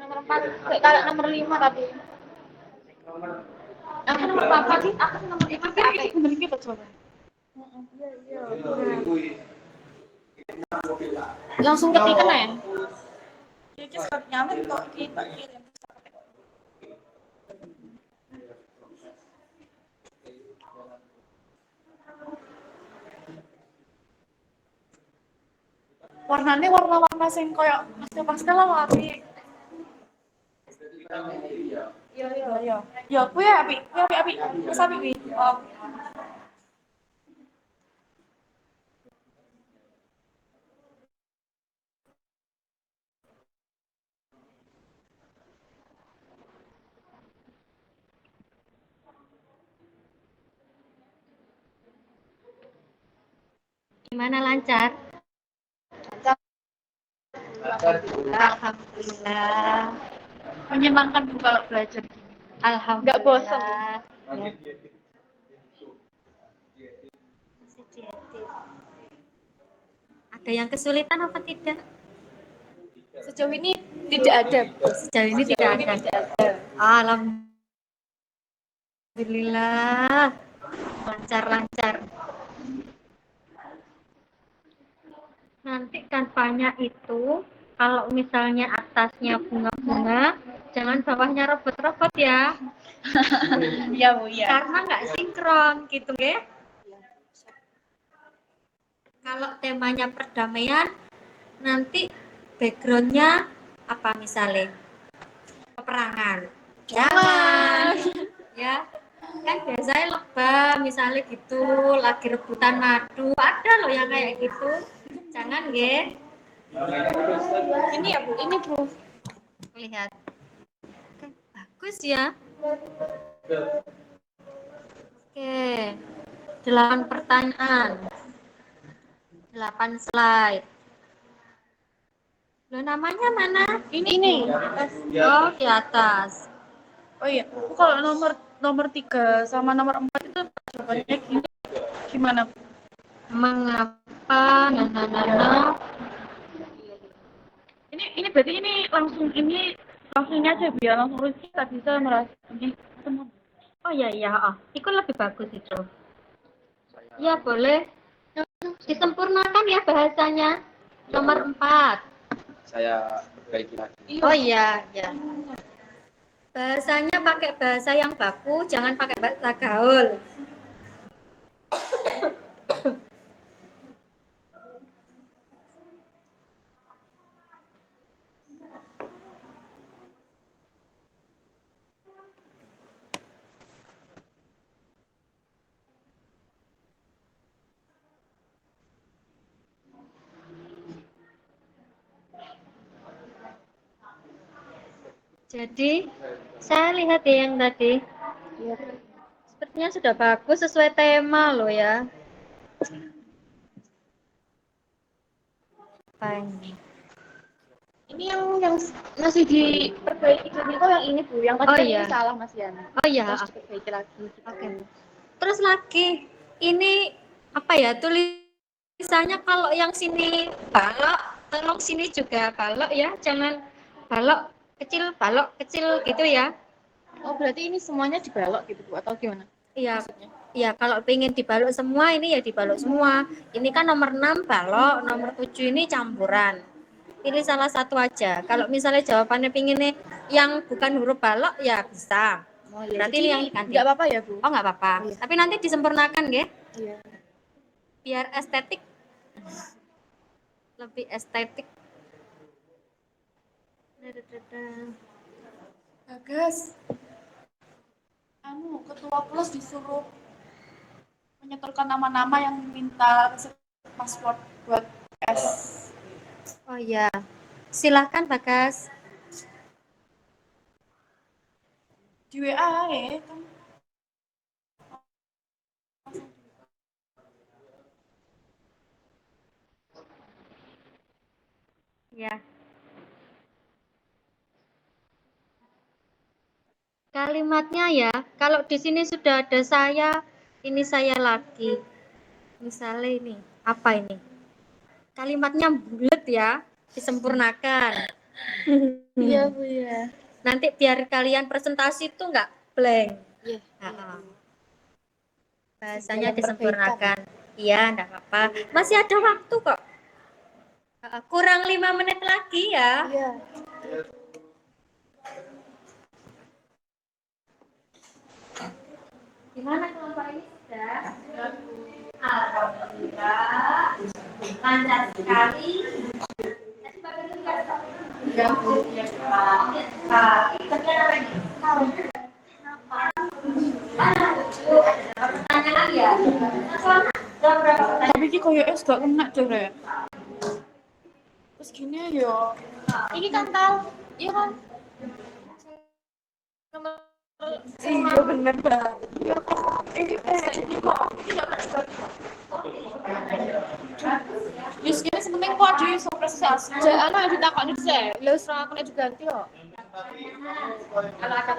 Nomor 4, kalau nomor 5 tapi. Aku nomor 4 sih, aku nomor 5 Tapi ini bener kita coba. Iya. Langsung ketikan ya? Jadi nyampe kok kita kirim. Warnanya warna-warna sing koyo pastel-pastel lah api. Iya. Ya, kuwi api. Wis api kuwi. Oh. Gimana lancar? Alhamdulillah. Menyenangkan juga kalau belajar gini. Alhamdulillah. Nggak bosan. Masih diedit. Ada yang kesulitan apa tidak? Sejauh ini tidak ada. Sejauh ini tidak ada. Alhamdulillah. Lancar. Nanti kampanye itu kalau misalnya atasnya bunga-bunga, jangan bawahnya robot-robot ya. Iya, Bu, ya. Karena nggak sinkron gitu ya. Kalau temanya perdamaian, nanti backgroundnya apa misalnya? Peperangan. Jangan. Ya. Kan biasanya lebah misalnya gitu, lagi rebutan madu. Ada loh yang kayak gitu. Jangan ya. Ini ya Bu, ini Bu. Lihat. Oke, bagus ya. Oke. 8 pertanyaan. 8 slide. Loh, namanya mana? Ini. Oh, di atas. Oh iya, Bu, kalau nomor 3 sama nomor 4 itu jawabannya gimana? Mengapa? Nah. Ini berarti ini langsung ini aja biar langsung Rizky tak bisa merasa ini semua. Oh iya. Itu lebih bagus itu. Ya boleh. Disempurnakan ya bahasanya. Nomor 4. Saya perbaiki lagi. Oh iya. Bahasanya pakai bahasa yang baku, jangan pakai bahasa gaul. Jadi, saya lihat ya yang tadi. Sepertinya sudah bagus sesuai tema loh ya. Apa ini? Ini yang masih diperbaiki itu yang ini Bu, yang tadi Oh, kan iya. ini salah Mas Yan. Oh iya. Terus diperbaiki lagi. Gitu. Oke. Terus lagi, ini apa ya tulisannya kalau yang sini balok, tolong sini juga balok ya, jangan balok kecil gitu ya. Oh berarti ini semuanya dibalok gitu Bu atau gimana? Iya, Maksudnya? iya kalau pengen dibalok semua ini ya dibalok semua. Ini kan nomor 6 balok, nomor 7 ini campuran. Pilih salah satu aja. Kalau misalnya jawabannya pengennya yang bukan huruf balok ya bisa. Oh, iya. Berarti Jadi ini yang diganti. nggak apa-apa ya Bu? Oh nggak apa-apa. Iya. Tapi nanti disempurnakan ya. Iya. Biar estetik. Lebih estetik. Bagas. Ketua plus disuruh menyetorkan nama-nama yang minta password buat S. Oh iya. Silahkan Bagas. Di WA ya kan. Ya. Kalimatnya ya, kalau di sini sudah ada saya, ini saya lagi. Misalnya ini, apa ini? Kalimatnya bulat ya, disempurnakan. Iya Bu ya. Nanti biar kalian presentasi itu nggak blank. Iya. Bahasanya disempurnakan. Iya, enggak apa-apa. Masih ada waktu kok. Kurang 5 menit lagi ya. Iya. Gimana kelompok ini sudah? Alhamdulillah. Lancar sekali. Tadi bagian juga ada. Bagian apa ini? Pertanyaan ya. Jam berapa pertanyaan? Tapi ini kayaknya gak kena deh, Re. Terus gini ya. Ini kan tahu. Iya kan? Iya bener banget. Yus ini sepenting kok ada iso prestasi. Jangan yang ditakoni sih. Lha wis ra kena diganti kok. Kalau ada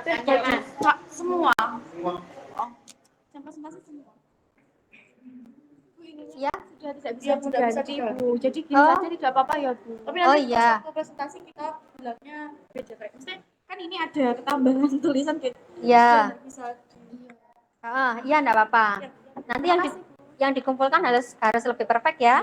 Kak, semua. Oh. Yang presentasi semua. ya. Sudah tidak bisa diganti, Bu. Jadi gini Oh. saja tidak apa-apa ya, Bu. Tapi Oh, nanti iya. pas waktu presentasi kita bilangnya beda kayak. Maksudnya kan ini ada ketambahan tulisan gitu. Ya. Bisa Iya enggak apa-apa. Nanti yang dikumpulkan harus lebih perfect ya.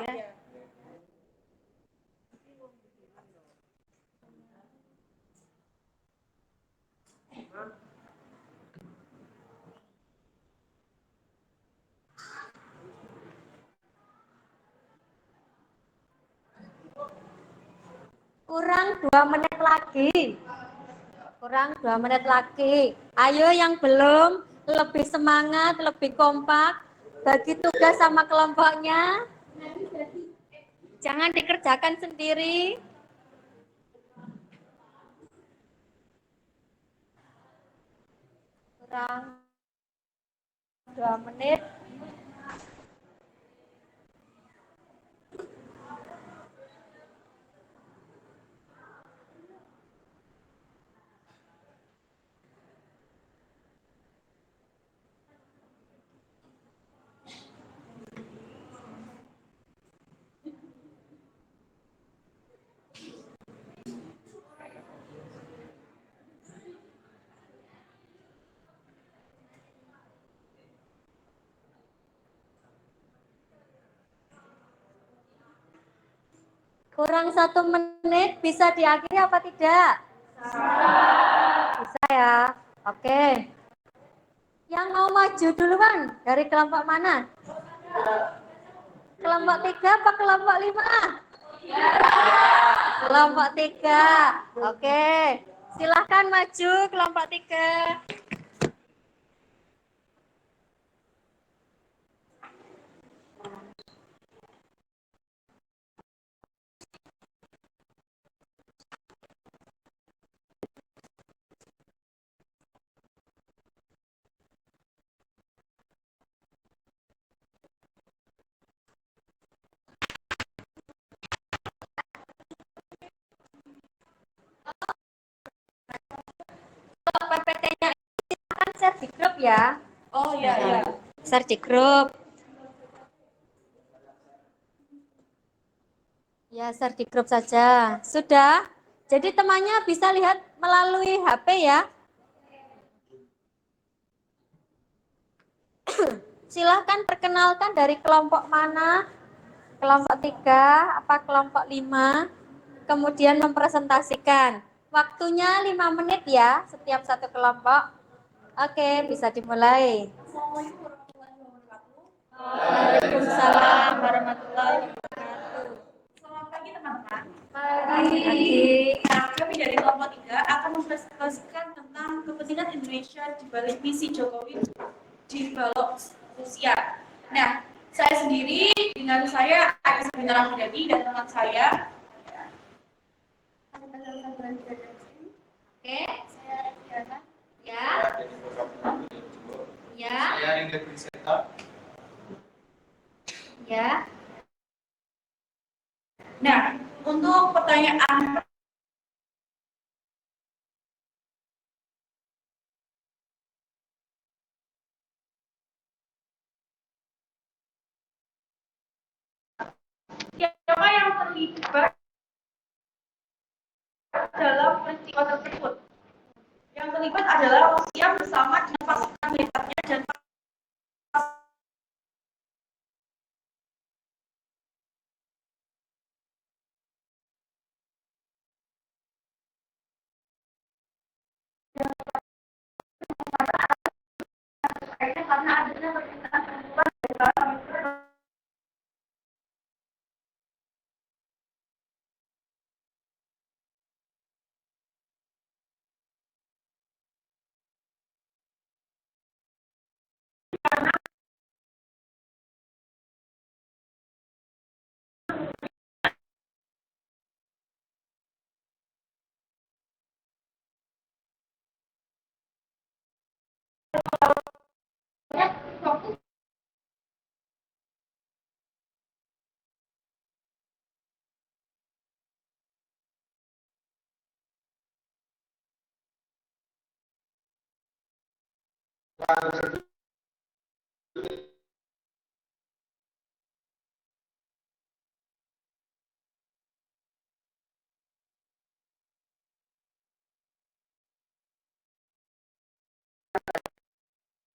Kurang 2 menit lagi. Kurang 2 menit lagi. Ayo yang belum lebih semangat, lebih kompak. Bagi tugas sama kelompoknya. Jangan dikerjakan sendiri. Kurang 2 menit. Kurang 1 menit, bisa diakhiri apa tidak? Bisa ya. Oke. Yang mau maju duluan dari kelompok mana? Kelompok 3 apa kelompok 5? Kelompok 3. Oke. Silahkan maju kelompok 3. PPT-nya silahkan share di grup ya. Oh iya iya. Share di grup. Ya, share di grup saja. Sudah? Jadi temannya bisa lihat melalui HP ya. Silahkan perkenalkan dari kelompok mana. Kelompok 3, apa kelompok 5. Kemudian mempresentasikan. Waktunya 5 menit ya, setiap satu kelompok. Oke, bisa dimulai. Waalaikumsalam warahmatullahi wabarakatuh. Selamat pagi teman-teman. Pagi. Kami dari kelompok 3 akan mempresentasikan tentang kepentingan Indonesia di balik misi Jokowi di balok Rusia. Nah, saya sendiri dengan saya Agus Bintang Ramdhani dan teman saya. Oke, Saya ya, dari program ya, Saya Ingrid Vincenta. ya. Nah, untuk pertanyaan siapa yang terlibat dalam peristiwa tersebut? Yang terlibat adalah Rusia bersama dengan pasukan militernya dan efeknya karena adanya permintaan perempuan dari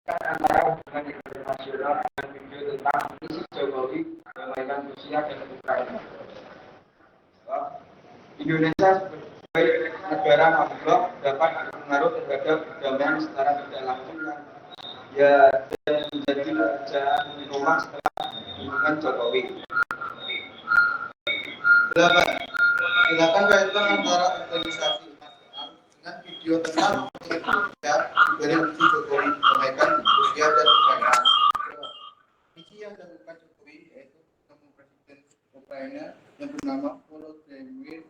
para antara hubungan internasional dan video tentang misi Jokowi damaikan Rusia dan Ukraina. Indonesia sebagai negara makhluk dapat berpengaruh terhadap perdamaian secara tidak langsung dan menjadi pekerjaan rumah setelah hubungan Jokowi. 8. Silakan kaitkan antara organisasi internasional dengan video tentang Indonesia dari misi Jokowi damaikan Rusia dan Ukraina. Misi yang dilakukan Jokowi yaitu ketemu Presiden Ukraina yang bernama Volodymyr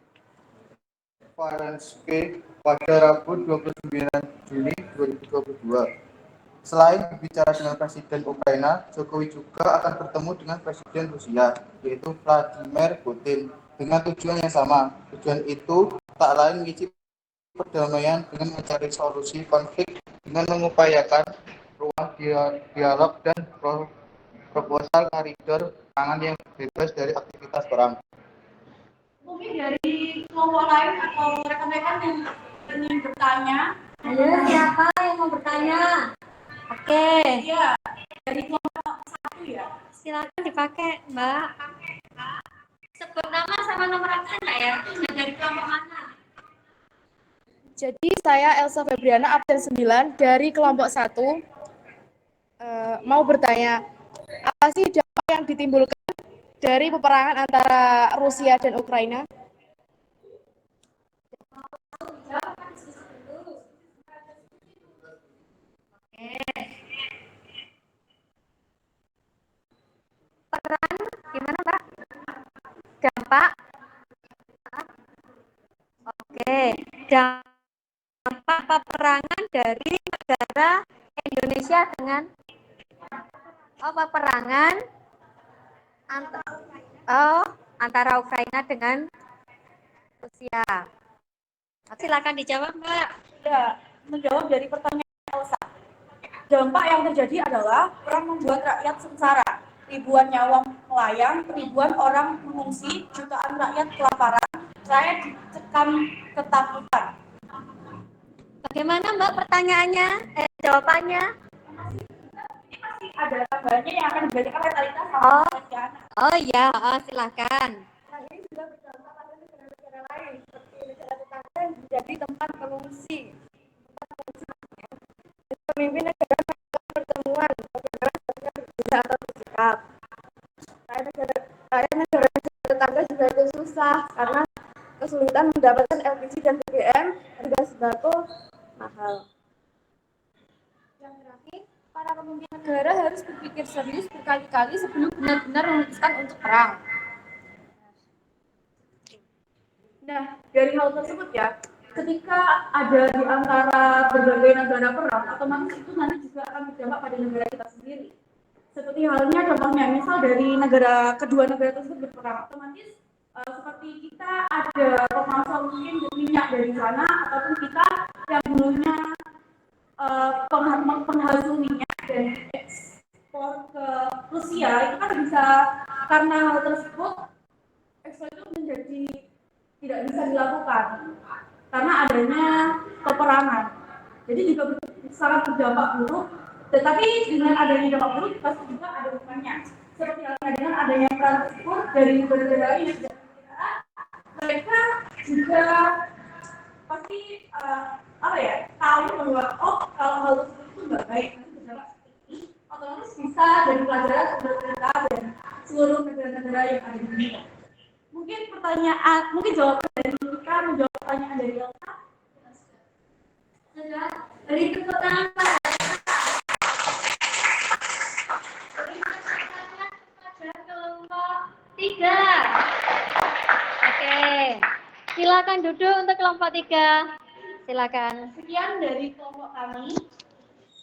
Zelensky pada Rabu 29 Juni 2022. Selain berbicara dengan Presiden Ukraina, Jokowi juga akan bertemu dengan Presiden Rusia, yaitu Vladimir Putin, dengan tujuan yang sama. Tujuan itu tak lain mengisi perdamaian dengan mencari solusi konflik dengan mengupayakan ruang dialog dan proposal koridor pangan yang bebas dari aktivitas perang. Mungkin dari kelompok lain atau rekan-rekan yang ingin bertanya. Ayo, siapa yang mau bertanya? Oke, Iya, dari kelompok 1 ya. silakan dipakai, Mbak. Sebut nama sama nomor absen Mbak ya. Dari kelompok mana? Jadi saya Elsa Febriana absen 9 dari kelompok 1 mau bertanya, apa sih dampak yang ditimbulkan dari peperangan antara Rusia dan Ukraina? Peran gimana, Mbak? Dampak? Oke, dampak peperangan dari negara Indonesia dengan peperangan antara Ukraina dengan Rusia. Silakan dijawab, Mbak. Ya, menjawab dari pertanyaan Elsa. Dampak yang terjadi adalah perang membuat rakyat sengsara. Ribuan nyawa melayang, ribuan orang mengungsi, jutaan rakyat kelaparan, rakyat dicekam ketakutan. Bagaimana, Mbak, pertanyaannya? Jawabannya? Ada tambahannya yang akan dibacakan oleh Talita sama Tatiana. Oh iya, silakan. Ini juga berdampak pada negara-negara lain, seperti negara tetangga yang menjadi tempat pengungsi. Pemimpin negara melakukan pertemuan, bagaimana seharusnya berbeda atau bersikap. Rakyat negara tetangga juga itu susah karena kesulitan mendapatkan LPG dan BBM, harga sembako mahal. Yang terakhir, para pemimpin negara harus berpikir serius berkali-kali sebelum benar-benar memutuskan untuk perang. Nah, dari hal tersebut ya, ketika ada di antara berbagai negara perang, otomatis itu nanti juga akan berdampak pada negara kita sendiri. Seperti halnya contohnya, misal dari kedua negara tersebut berperang, otomatis seperti kita ada pemasok mungkin minyak dari sana, ataupun kita yang dulunya penghasil minyak dan ekspor ke Rusia, itu kan bisa, karena hal tersebut ekspor itu menjadi tidak bisa dilakukan karena adanya peperangan. Jadi juga sangat berdampak buruk. Tetapi dengan adanya dampak buruk pasti juga ada hubungannya. Seperti halnya dengan adanya peran ekspor dari negara-negara lain yang tidak kita, mereka juga pasti tahu bahwa kalau hal tersebut itu nggak baik, nanti berdampak seperti otomatis bisa dari pelajaran kita dan seluruh negara-negara yang ada di dunia. Mungkin jawaban dari kita menjawab pertanyaan dari Elsa. Sudah, beri tepuk tangan pada kelompok 3. Oke, silakan duduk untuk kelompok 3. Silakan. Sekian dari kelompok kami.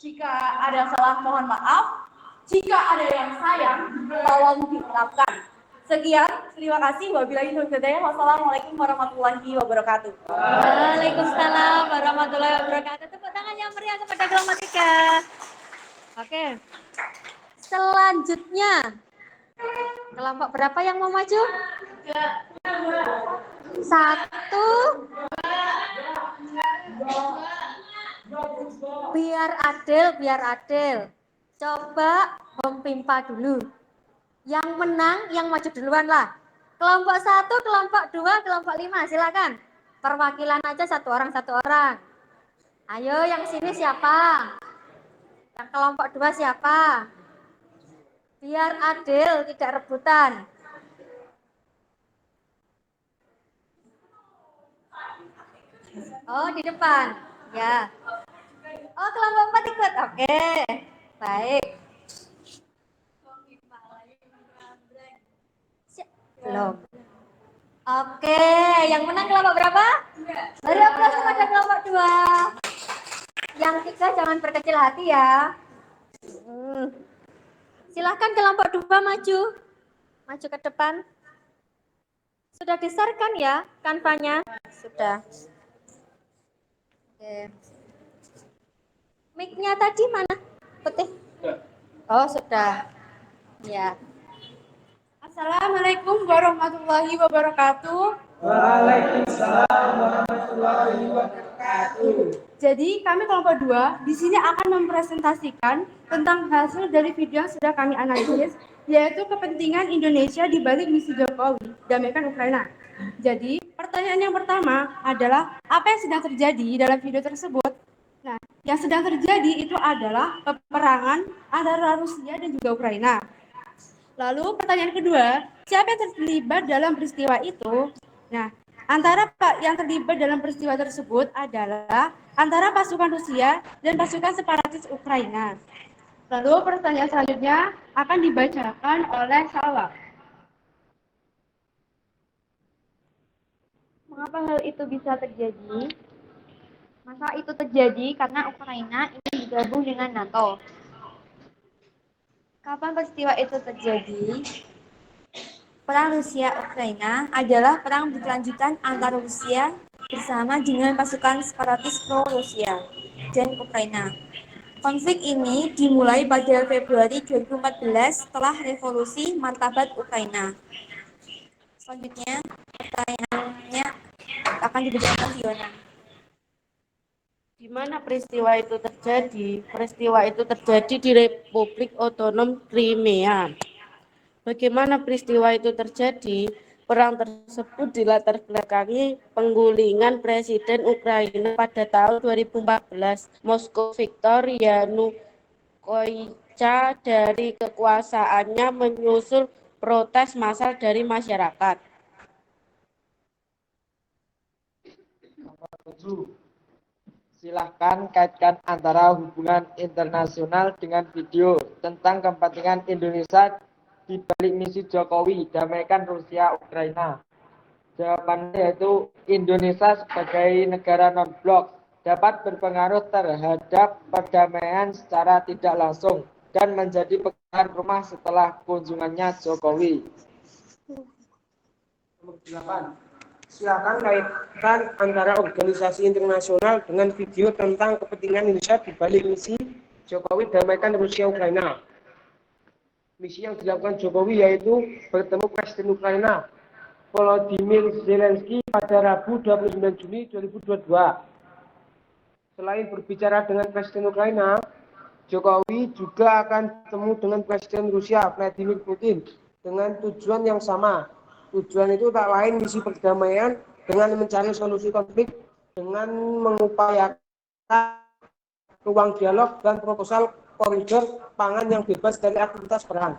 Jika ada salah mohon maaf. Jika ada yang sayang, tolong diungkapkan. Sekian, terima kasih. Wabillahi taufiq wal hidayah. Wassalamualaikum warahmatullahi wabarakatuh. Waalaikumsalam warahmatullahi wabarakatuh. Tepuk tangan yang meriah kepada kelompok 3. Oke. Selanjutnya, kelompok berapa yang mau maju? 1. Biar adil. Coba Om Pimpa dulu. Yang menang, yang maju duluan lah. Kelompok 1, kelompok 2, kelompok 5, silakan. Perwakilan aja satu orang. Ayo, yang sini siapa? Yang kelompok 2 siapa? Biar adil, tidak rebutan. Oh, di depan. Ya. Oh, kelompok 4 ikut. Oke. Baik. Belum. Oke, yang menang kelompok berapa? Beri aplaus kepada kelompok 2. Yang 3 jangan berkecil hati ya. Silahkan kelompok 2 maju. Maju ke depan. Sudah di-share-kan ya kanvanya? Sudah. Oke. Mic-nya tadi mana? Putih. Oh, sudah. Ya. Assalamualaikum warahmatullahi wabarakatuh. Waalaikumsalam warahmatullahi wabarakatuh. Jadi kami kelompok 2 di sini akan mempresentasikan tentang hasil dari video yang sudah kami analisis, yaitu kepentingan Indonesia di balik misi Jokowi damaikan Ukraina. Jadi pertanyaan yang pertama adalah apa yang sedang terjadi dalam video tersebut? Nah, yang sedang terjadi itu adalah peperangan antara Rusia dan juga Ukraina. Lalu pertanyaan kedua, siapa yang terlibat dalam peristiwa itu? Nah, antara yang terlibat dalam peristiwa tersebut adalah antara pasukan Rusia dan pasukan separatis Ukraina. Lalu pertanyaan selanjutnya akan dibacakan oleh Salwa. Mengapa hal itu bisa terjadi? Masalah itu terjadi karena Ukraina ingin bergabung dengan NATO. Kapan peristiwa itu terjadi? Perang Rusia-Ukraina adalah perang berkelanjutan antara Rusia bersama dengan pasukan separatis pro-Rusia dan Ukraina. Konflik ini dimulai pada Februari 2014 setelah revolusi martabat Ukraina. Selanjutnya, pertanyaannya akan diberikan Fiona. Di mana peristiwa itu terjadi? Peristiwa itu terjadi di Republik Otonom Crimea. Bagaimana peristiwa itu terjadi? Perang tersebut dilatar belakangi penggulingan Presiden Ukraina pada tahun 2014, Moskow Viktor Yanukovych dari kekuasaannya menyusul protes massal dari masyarakat. Silahkan kaitkan antara hubungan internasional dengan video tentang kepentingan Indonesia di balik misi Jokowi damaikan Rusia Ukraina. Jawabannya yaitu Indonesia sebagai negara non-blok dapat berpengaruh terhadap perdamaian secara tidak langsung dan menjadi pegangan rumah setelah kunjungannya Jokowi. Nomor 8. Silakan kaitkan antara organisasi internasional dengan video tentang kepentingan Indonesia di balik misi Jokowi damaikan Rusia Ukraina. Misi yang dilakukan Jokowi yaitu bertemu Presiden Ukraina Volodymyr Zelensky pada Rabu 29 Juni 2022. Selain berbicara dengan Presiden Ukraina, Jokowi juga akan bertemu dengan Presiden Rusia Vladimir Putin dengan tujuan yang sama. Tujuan itu tak lain misi perdamaian dengan mencari solusi konflik dengan mengupayakan ruang dialog dan proposal koridor pangan yang bebas dari aktivitas perang.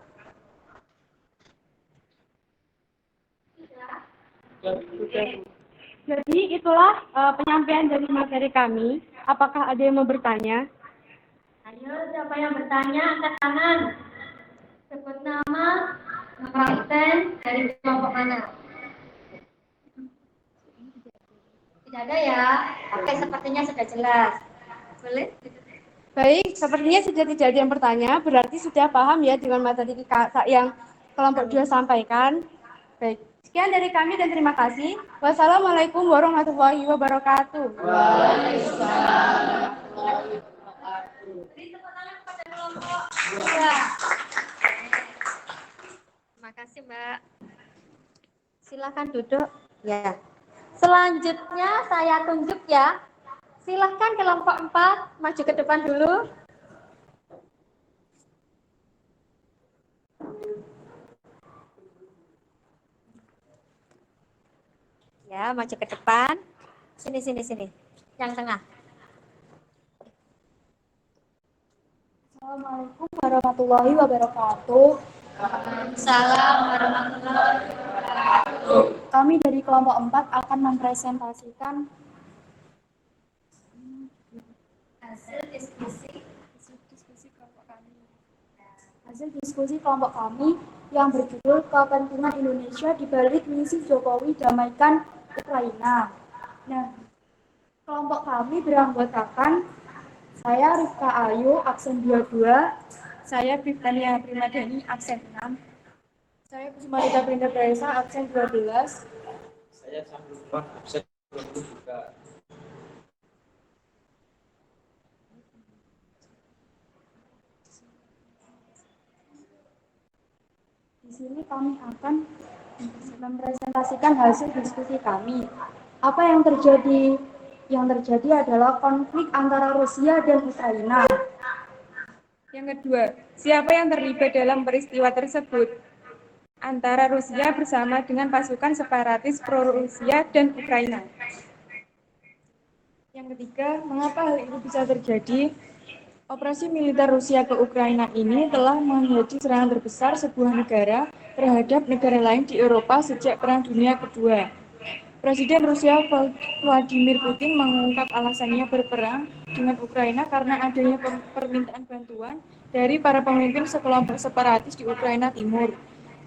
Jadi itulah penyampaian dari materi kami. Apakah ada yang mau bertanya? Ayo, siapa yang bertanya, angkat tangan. Sebut nama, absen dari kelompok mana. Tidak ada ya? Oke, sepertinya sudah jelas. Boleh? Baik, sepertinya sudah tidak ada yang bertanya, berarti sudah paham ya dengan materi yang kelompok 2 sampaikan. Baik, sekian dari kami dan terima kasih. Wassalamualaikum warahmatullahi wabarakatuh. Beri tepuk tangan kepada kelompok. Ya. Terima kasih, Mbak. Silakan duduk. Ya. Selanjutnya saya tunjuk ya. Silahkan kelompok 4 maju ke depan dulu. Ya, maju ke depan. Sini. Yang tengah. Assalamualaikum warahmatullahi wabarakatuh. Salam warahmatullahi wabarakatuh. Kami dari kelompok 4 akan mempresentasikan hasil diskusi kelompok kami yang berjudul Kepentingan Indonesia di balik misi Jokowi damaikan Ukraina. Nah, kelompok kami beranggotakan saya Rifka Ayu, absen 22, saya Brittania Primadani, absen 6, saya Kusumarita Brinda Praisa, absen 12, Saya Sambil absen 20 juga. Di sini kami akan mempresentasikan hasil diskusi kami. Apa yang terjadi? Yang terjadi adalah konflik antara Rusia dan Ukraina. Yang kedua, siapa yang terlibat dalam peristiwa tersebut? Antara Rusia bersama dengan pasukan separatis pro-Rusia dan Ukraina. Yang ketiga, mengapa hal itu bisa terjadi? Operasi militer Rusia ke Ukraina ini telah menjadi serangan terbesar sebuah negara terhadap negara lain di Eropa sejak Perang Dunia Kedua. Presiden Rusia Vladimir Putin mengungkap alasannya berperang dengan Ukraina karena adanya permintaan bantuan dari para pemimpin sekelompok separatis di Ukraina Timur.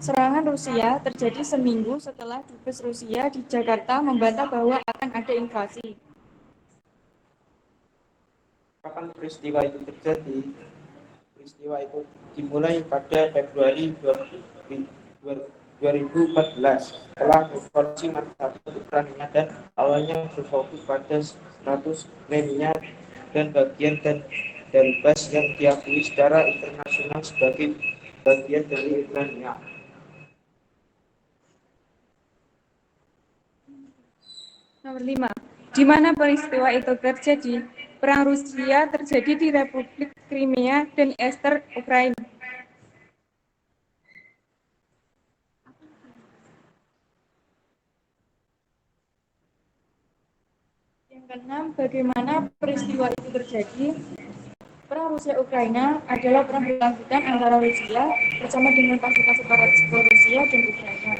Serangan Rusia terjadi seminggu setelah Dubes Rusia di Jakarta membantah bahwa akan ada invasi. Kapan peristiwa itu terjadi? Peristiwa itu dimulai pada Februari 2014 setelah revolusi Marsabit Ukraina dan awalnya berfokus pada status Crimea dan bagian dan Donbas yang diakui secara internasional sebagai bagian dari Ukraina. Nomor 5. Di mana peristiwa itu terjadi? Perang Rusia terjadi di Republik Crimea dan Ester, Ukraina. Yang keenam, bagaimana peristiwa itu terjadi? Perang Rusia-Ukraina adalah perang berkelanjutan antara Rusia bersama dengan pasukan separatis Rusia dan Ukraina.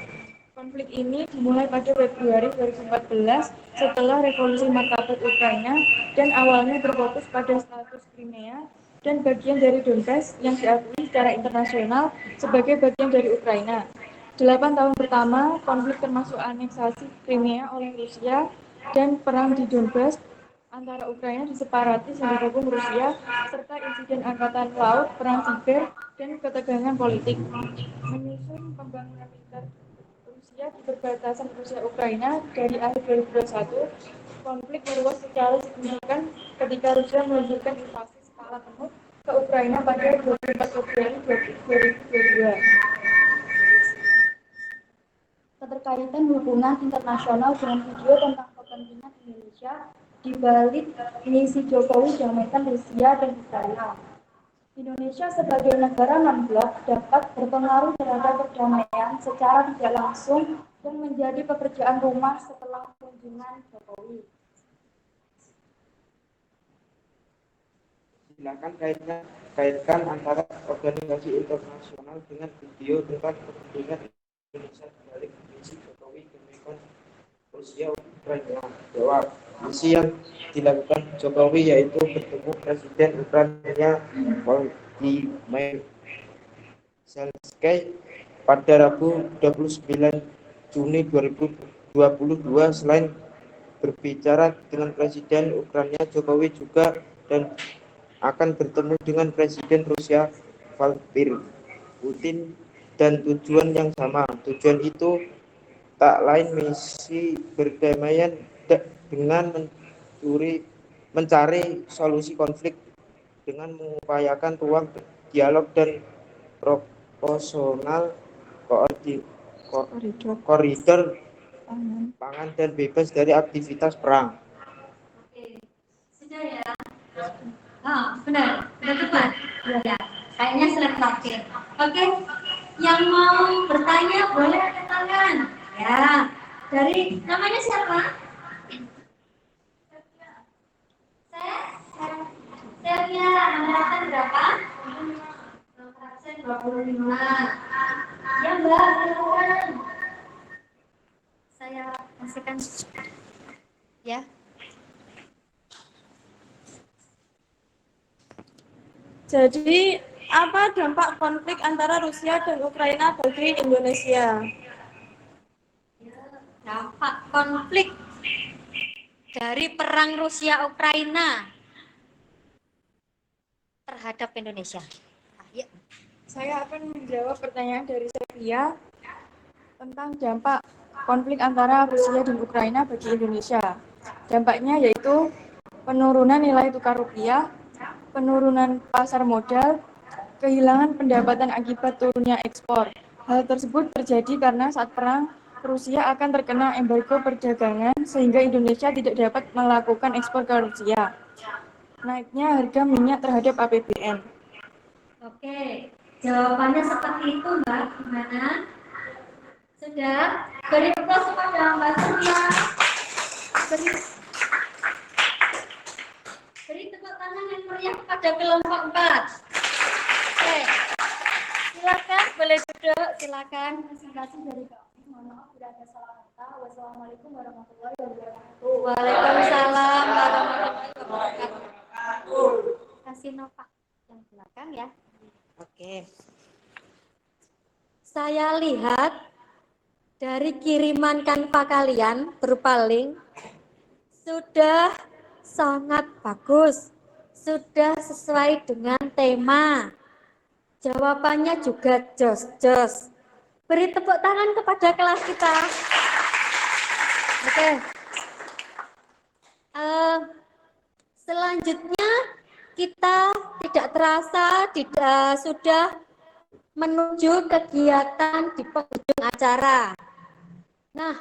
Konflik ini dimulai pada Februari 2014 setelah revolusi Martabit Ukraina dan awalnya berfokus pada status Crimea dan bagian dari Donbas yang diakui secara internasional sebagai bagian dari Ukraina. 8 tahun pertama, konflik termasuk aneksasi Crimea oleh Rusia dan perang di Donbas antara Ukraina di separatis yang didukung Rusia, serta insiden angkatan laut, perang siber, dan ketegangan politik. Menyusun pembangunan militer Rusia di perbatasan Rusia-Ukraina dari akhir 2021, konflik meluas secara signifikan ketika Rusia meluncurkan invasi skala penuh ke Ukraina pada 24 Februari 2022. Keterkaitan hubungan internasional dengan video tentang kepentingan Indonesia di balik misi Jokowi damaikan Rusia dan Ukraina. Indonesia sebagai negara non-blok dapat berpengaruh terhadap perdamaian secara tidak langsung dan menjadi pekerjaan rumah setelah kunjungan Jokowi. Silakan kaitkan antara organisasi internasional dengan video tentang kepentingan Indonesia di balik misi Jokowi Kemekon Rusia Ukraina. Jawab. Misi yang dilakukan Jokowi yaitu bertemu Presiden Ukraina Volodymyr Zelensky pada Rabu 29 Juni 2022. Selain berbicara dengan Presiden Ukraina, Jokowi juga akan bertemu dengan Presiden Rusia Vladimir Putin dan tujuan yang sama. Tujuan itu tak lain misi perdamaian dengan mencari solusi konflik dengan mengupayakan ruang dialog dan proporsional koridor pangan dan bebas dari aktivitas perang. Oke, sudah ya. Benar tepat. Ya, kayaknya slide terakhir. Oke, yang mau bertanya boleh angkat tangan. Ya, dari namanya siapa? Saya angkatan berapa? Absen 25. Ya Mbak, silakan. Saya masukkan. Ya. Jadi, apa dampak konflik antara Rusia dan Ukraina bagi Indonesia? Dampak konflik dari perang Rusia-Ukraina terhadap Indonesia. Ayo. Saya akan menjawab pertanyaan dari Sevia tentang dampak konflik antara Rusia dan Ukraina bagi Indonesia. Dampaknya yaitu penurunan nilai tukar rupiah, penurunan pasar modal, kehilangan pendapatan akibat turunnya ekspor. Hal tersebut terjadi karena saat perang, Rusia akan terkena embargo perdagangan sehingga Indonesia tidak dapat melakukan ekspor ke Rusia. Naiknya harga minyak terhadap APBN. Oke, jawabannya seperti itu Mbak. Gimana? Sudah? Beri tepuk kepada Mbak Surya. Beri tepuk tangan yang meriah kepada kelompok 4. Oke, silakan boleh duduk. Silakan presentasi dari Kak. Mohon maaf tidak ada salah kata. Wassalamualaikum warahmatullahi wabarakatuh. Waalaikumsalam warahmatullahi wabarakatuh. Kasih nopak yang belakang ya. Oke. Saya lihat dari kiriman Canva kalian berupa link sudah sangat bagus. Sudah sesuai dengan tema. Jawabannya juga jos-jos. Beri tepuk tangan kepada kelas kita. Oke. Selanjutnya kita tidak terasa sudah menuju kegiatan di penghujung acara. Nah,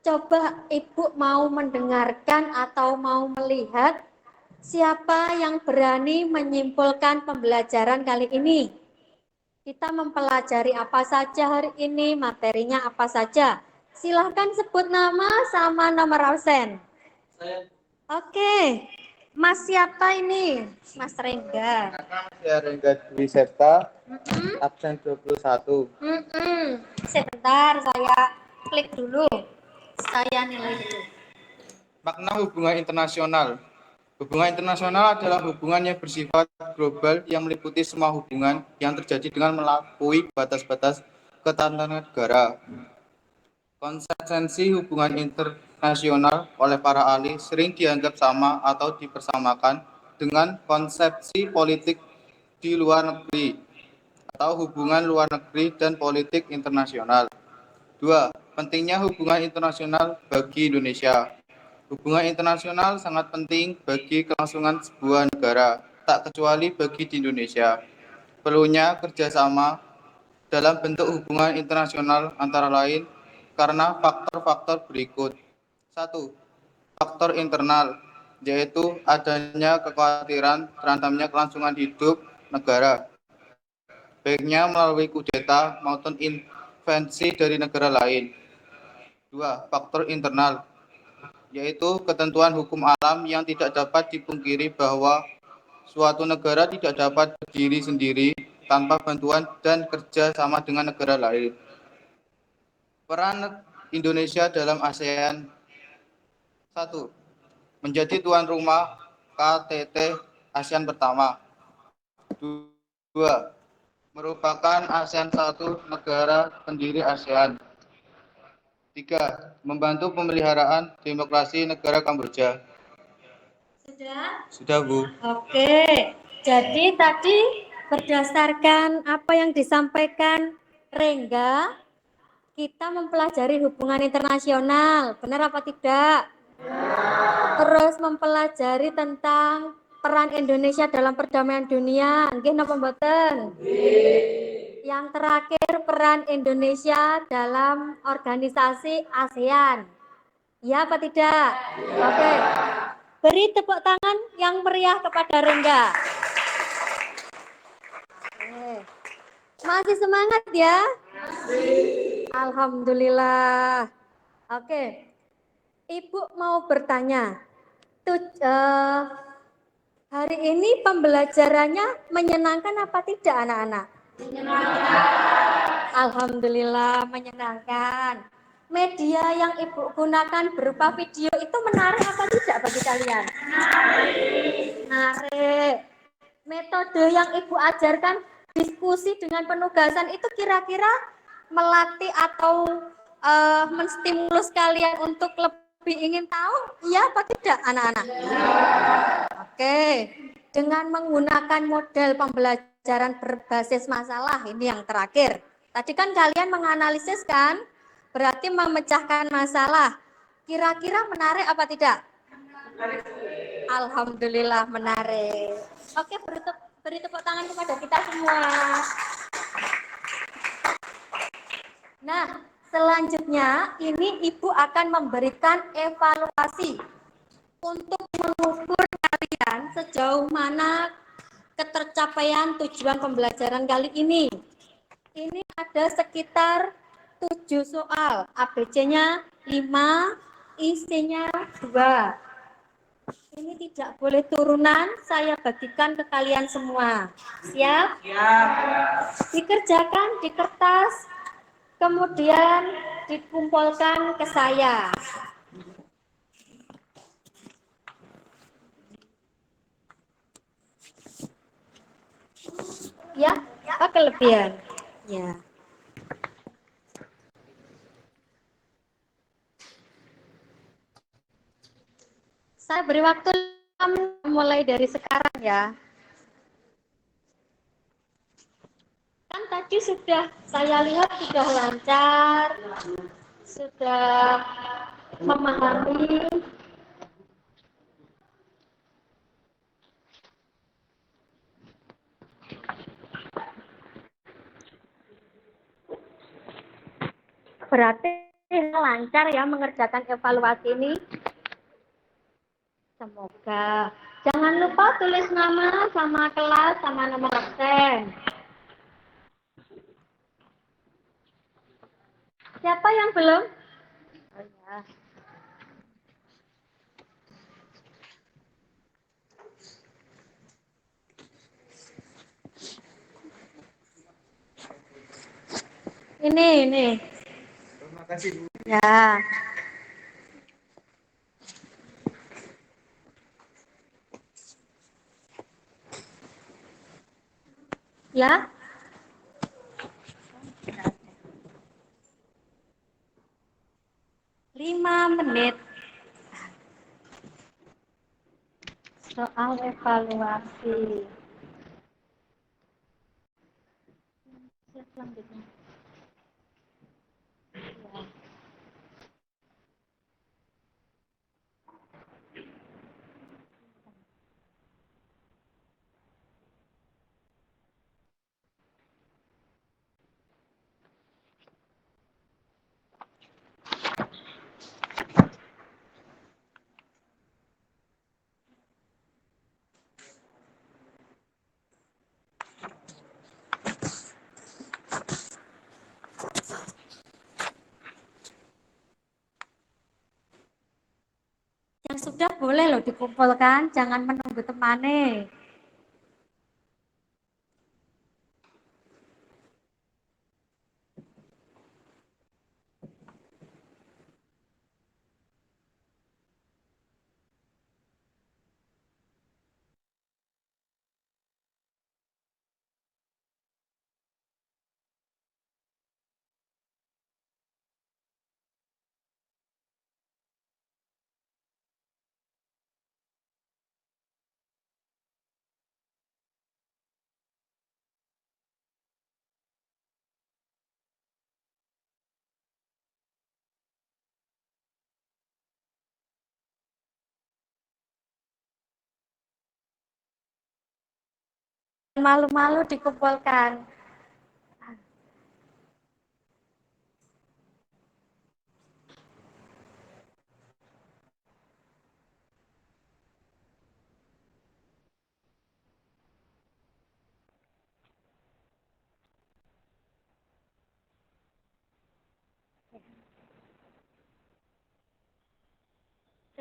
coba Ibu mau mendengarkan atau mau melihat siapa yang berani menyimpulkan pembelajaran kali ini. Kita mempelajari apa saja hari ini, materinya apa saja. Silahkan sebut nama sama nomor absen. Oke, Mas siapa ini? Mas Rengga. Saya Rengga Dwi Septa, absen 21. Sebentar, saya klik dulu. Saya nilai dulu. Makna hubungan internasional. Hubungan internasional adalah hubungan yang bersifat global yang meliputi semua hubungan yang terjadi dengan melampaui batas-batas ketatanegaraan. Konsepsi hubungan internasional oleh para ahli sering dianggap sama atau dipersamakan dengan konsepsi politik di luar negeri atau hubungan luar negeri dan politik internasional. 2. Pentingnya hubungan internasional bagi Indonesia. Hubungan internasional sangat penting bagi kelangsungan sebuah negara, tak kecuali bagi di Indonesia. Perlunya kerjasama dalam bentuk hubungan internasional antara lain karena faktor-faktor berikut. 1. Faktor internal, yaitu adanya kekhawatiran terantamnya kelangsungan hidup negara, baiknya melalui kudeta maupun intervensi dari negara lain. 2. Faktor internal, yaitu ketentuan hukum alam yang tidak dapat dipungkiri bahwa Suatu negara tidak dapat berdiri sendiri tanpa bantuan dan kerja sama dengan negara lain. Peran Indonesia dalam ASEAN: 1. Menjadi tuan rumah KTT ASEAN pertama. 2. Merupakan ASEAN satu negara pendiri ASEAN. 3. Membantu pemeliharaan demokrasi negara Kamboja. Sudah, Bu. Oke, jadi tadi berdasarkan apa yang disampaikan Rengga, kita mempelajari hubungan internasional, benar apa tidak? Terus mempelajari tentang peran Indonesia dalam perdamaian dunia, nggih napa mboten? Yang terakhir, peran Indonesia dalam organisasi ASEAN. Ya apa tidak? Oke. Beri tepuk tangan yang meriah kepada Rengga. Masih semangat ya? Alhamdulillah. Oke. Ibu mau bertanya. Hari ini pembelajarannya menyenangkan apa tidak anak-anak? Alhamdulillah menyenangkan. Media yang Ibu gunakan berupa video itu menarik apa tidak bagi kalian? Menarik. Metode yang Ibu ajarkan, diskusi dengan penugasan itu kira-kira melatih atau menstimulus kalian untuk lebih ingin tahu? Iya apa tidak anak-anak? Oke. Dengan menggunakan model pembelajaran berbasis masalah, ini yang terakhir. Tadi kan kalian menganalisis kan? Berarti memecahkan masalah. Kira-kira menarik apa tidak? Alhamdulillah menarik. Oke, beri tepuk tangan kepada kita semua. Nah, selanjutnya ini Ibu akan memberikan evaluasi untuk mengukur kalian sejauh mana ketercapaian tujuan pembelajaran kali ini. Ini ada sekitar 7 soal, ABC-nya 5, isinya 2. Ini tidak boleh turunan, saya bagikan ke kalian semua. Siap? Siap. Dikerjakan di kertas, kemudian dikumpulkan ke saya. Ya, apa kelebihan? Ya. Saya beri waktu mulai dari sekarang ya. Kan tadi sudah saya lihat sudah lancar, sudah memahami. Berarti lancar ya mengerjakan evaluasi ini. Semoga. Jangan lupa tulis nama sama kelas sama nomor absen. Siapa yang belum? Oh ya. Ini. Terima kasih, Bu. Ya. Ya. 5 menit. Soal evaluasi. Selanjutnya. Ya. Yang sudah boleh loh dikumpulkan, jangan menunggu temane. malu-malu dikumpulkan.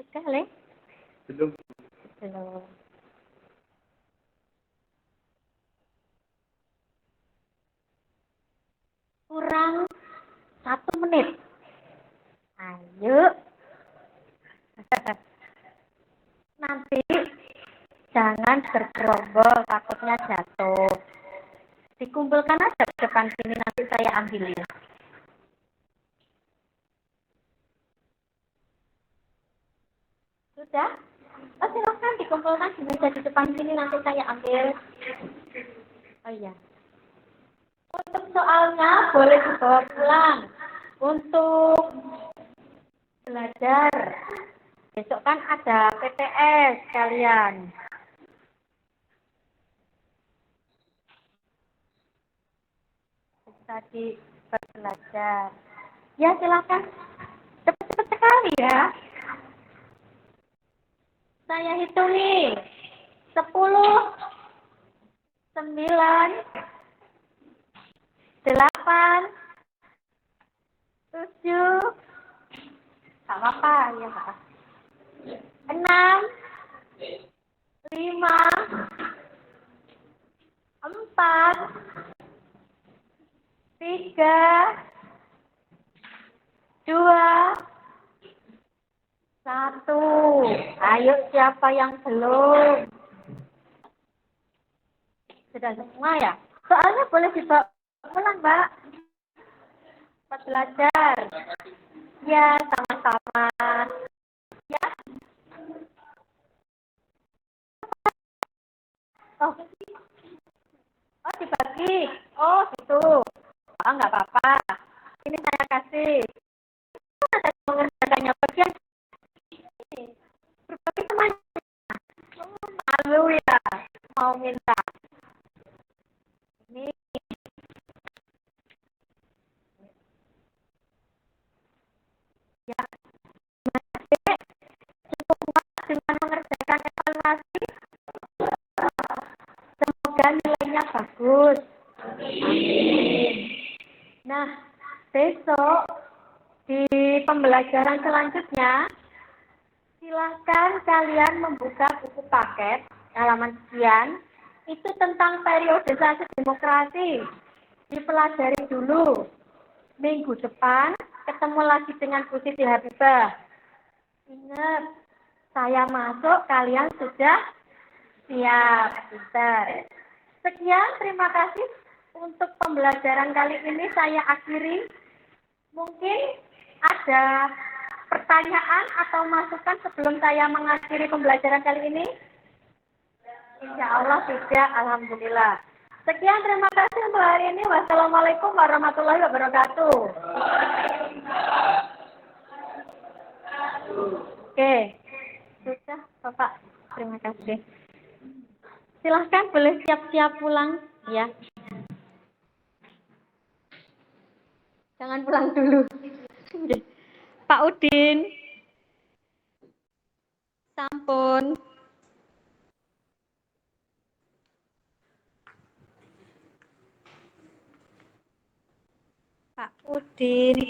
Sudah, Le? Belum. Belum. Kurang 1 menit. Ayo. Nanti jangan bergerombol, takutnya jatuh. Dikumpulkan aja ke depan sini, nanti saya ambilin. Sudah? Oh, silahkan dikumpulkan di meja di depan sini, nanti saya ambil. Oh iya. Untuk soalnya boleh dibawa pulang untuk belajar. Besok kan ada PTS kalian. Tadi belajar. Ya silakan. Cepat-cepat sekali ya. Saya hitung nih. 10, 9, 8, 7, tak apa-apa, ya Pak. 6, 5, 4, 3, 2, 1. Ayo siapa yang belum? Sudah semua ya? Soalnya boleh dibawa pulang, Mbak. Buat belajar. Ya, sama-sama. Ya. Oh, dibagi. Oh, gitu. Oh, nggak apa-apa. Ini saya kasih. Ada mengerjakannya bagian berbagi teman. Malu ya, mau minta. Ini ya, cukup kuat dengan mengerjakan evaluasi. Semoga nilainya bagus. Nah, besok di pembelajaran selanjutnya, silahkan kalian membuka buku paket halaman sekian. Itu tentang periodisasi demokrasi. Dipelajari dulu. Minggu depan ketemu lagi dengan Bu Siti Habibah. Ingat, saya masuk, kalian sudah siap. Pintar. Sekian, terima kasih untuk pembelajaran kali ini saya akhiri. Mungkin ada pertanyaan atau masukan sebelum saya mengakhiri pembelajaran kali ini? Insya Allah tidak, alhamdulillah. Sekian, terima kasih untuk hari ini. Wassalamualaikum warahmatullahi wabarakatuh. Oke, sudah Bapak, terima kasih. Silahkan boleh siap-siap pulang ya. Jangan pulang dulu. Pak Udin. Sampun. Pak Udin.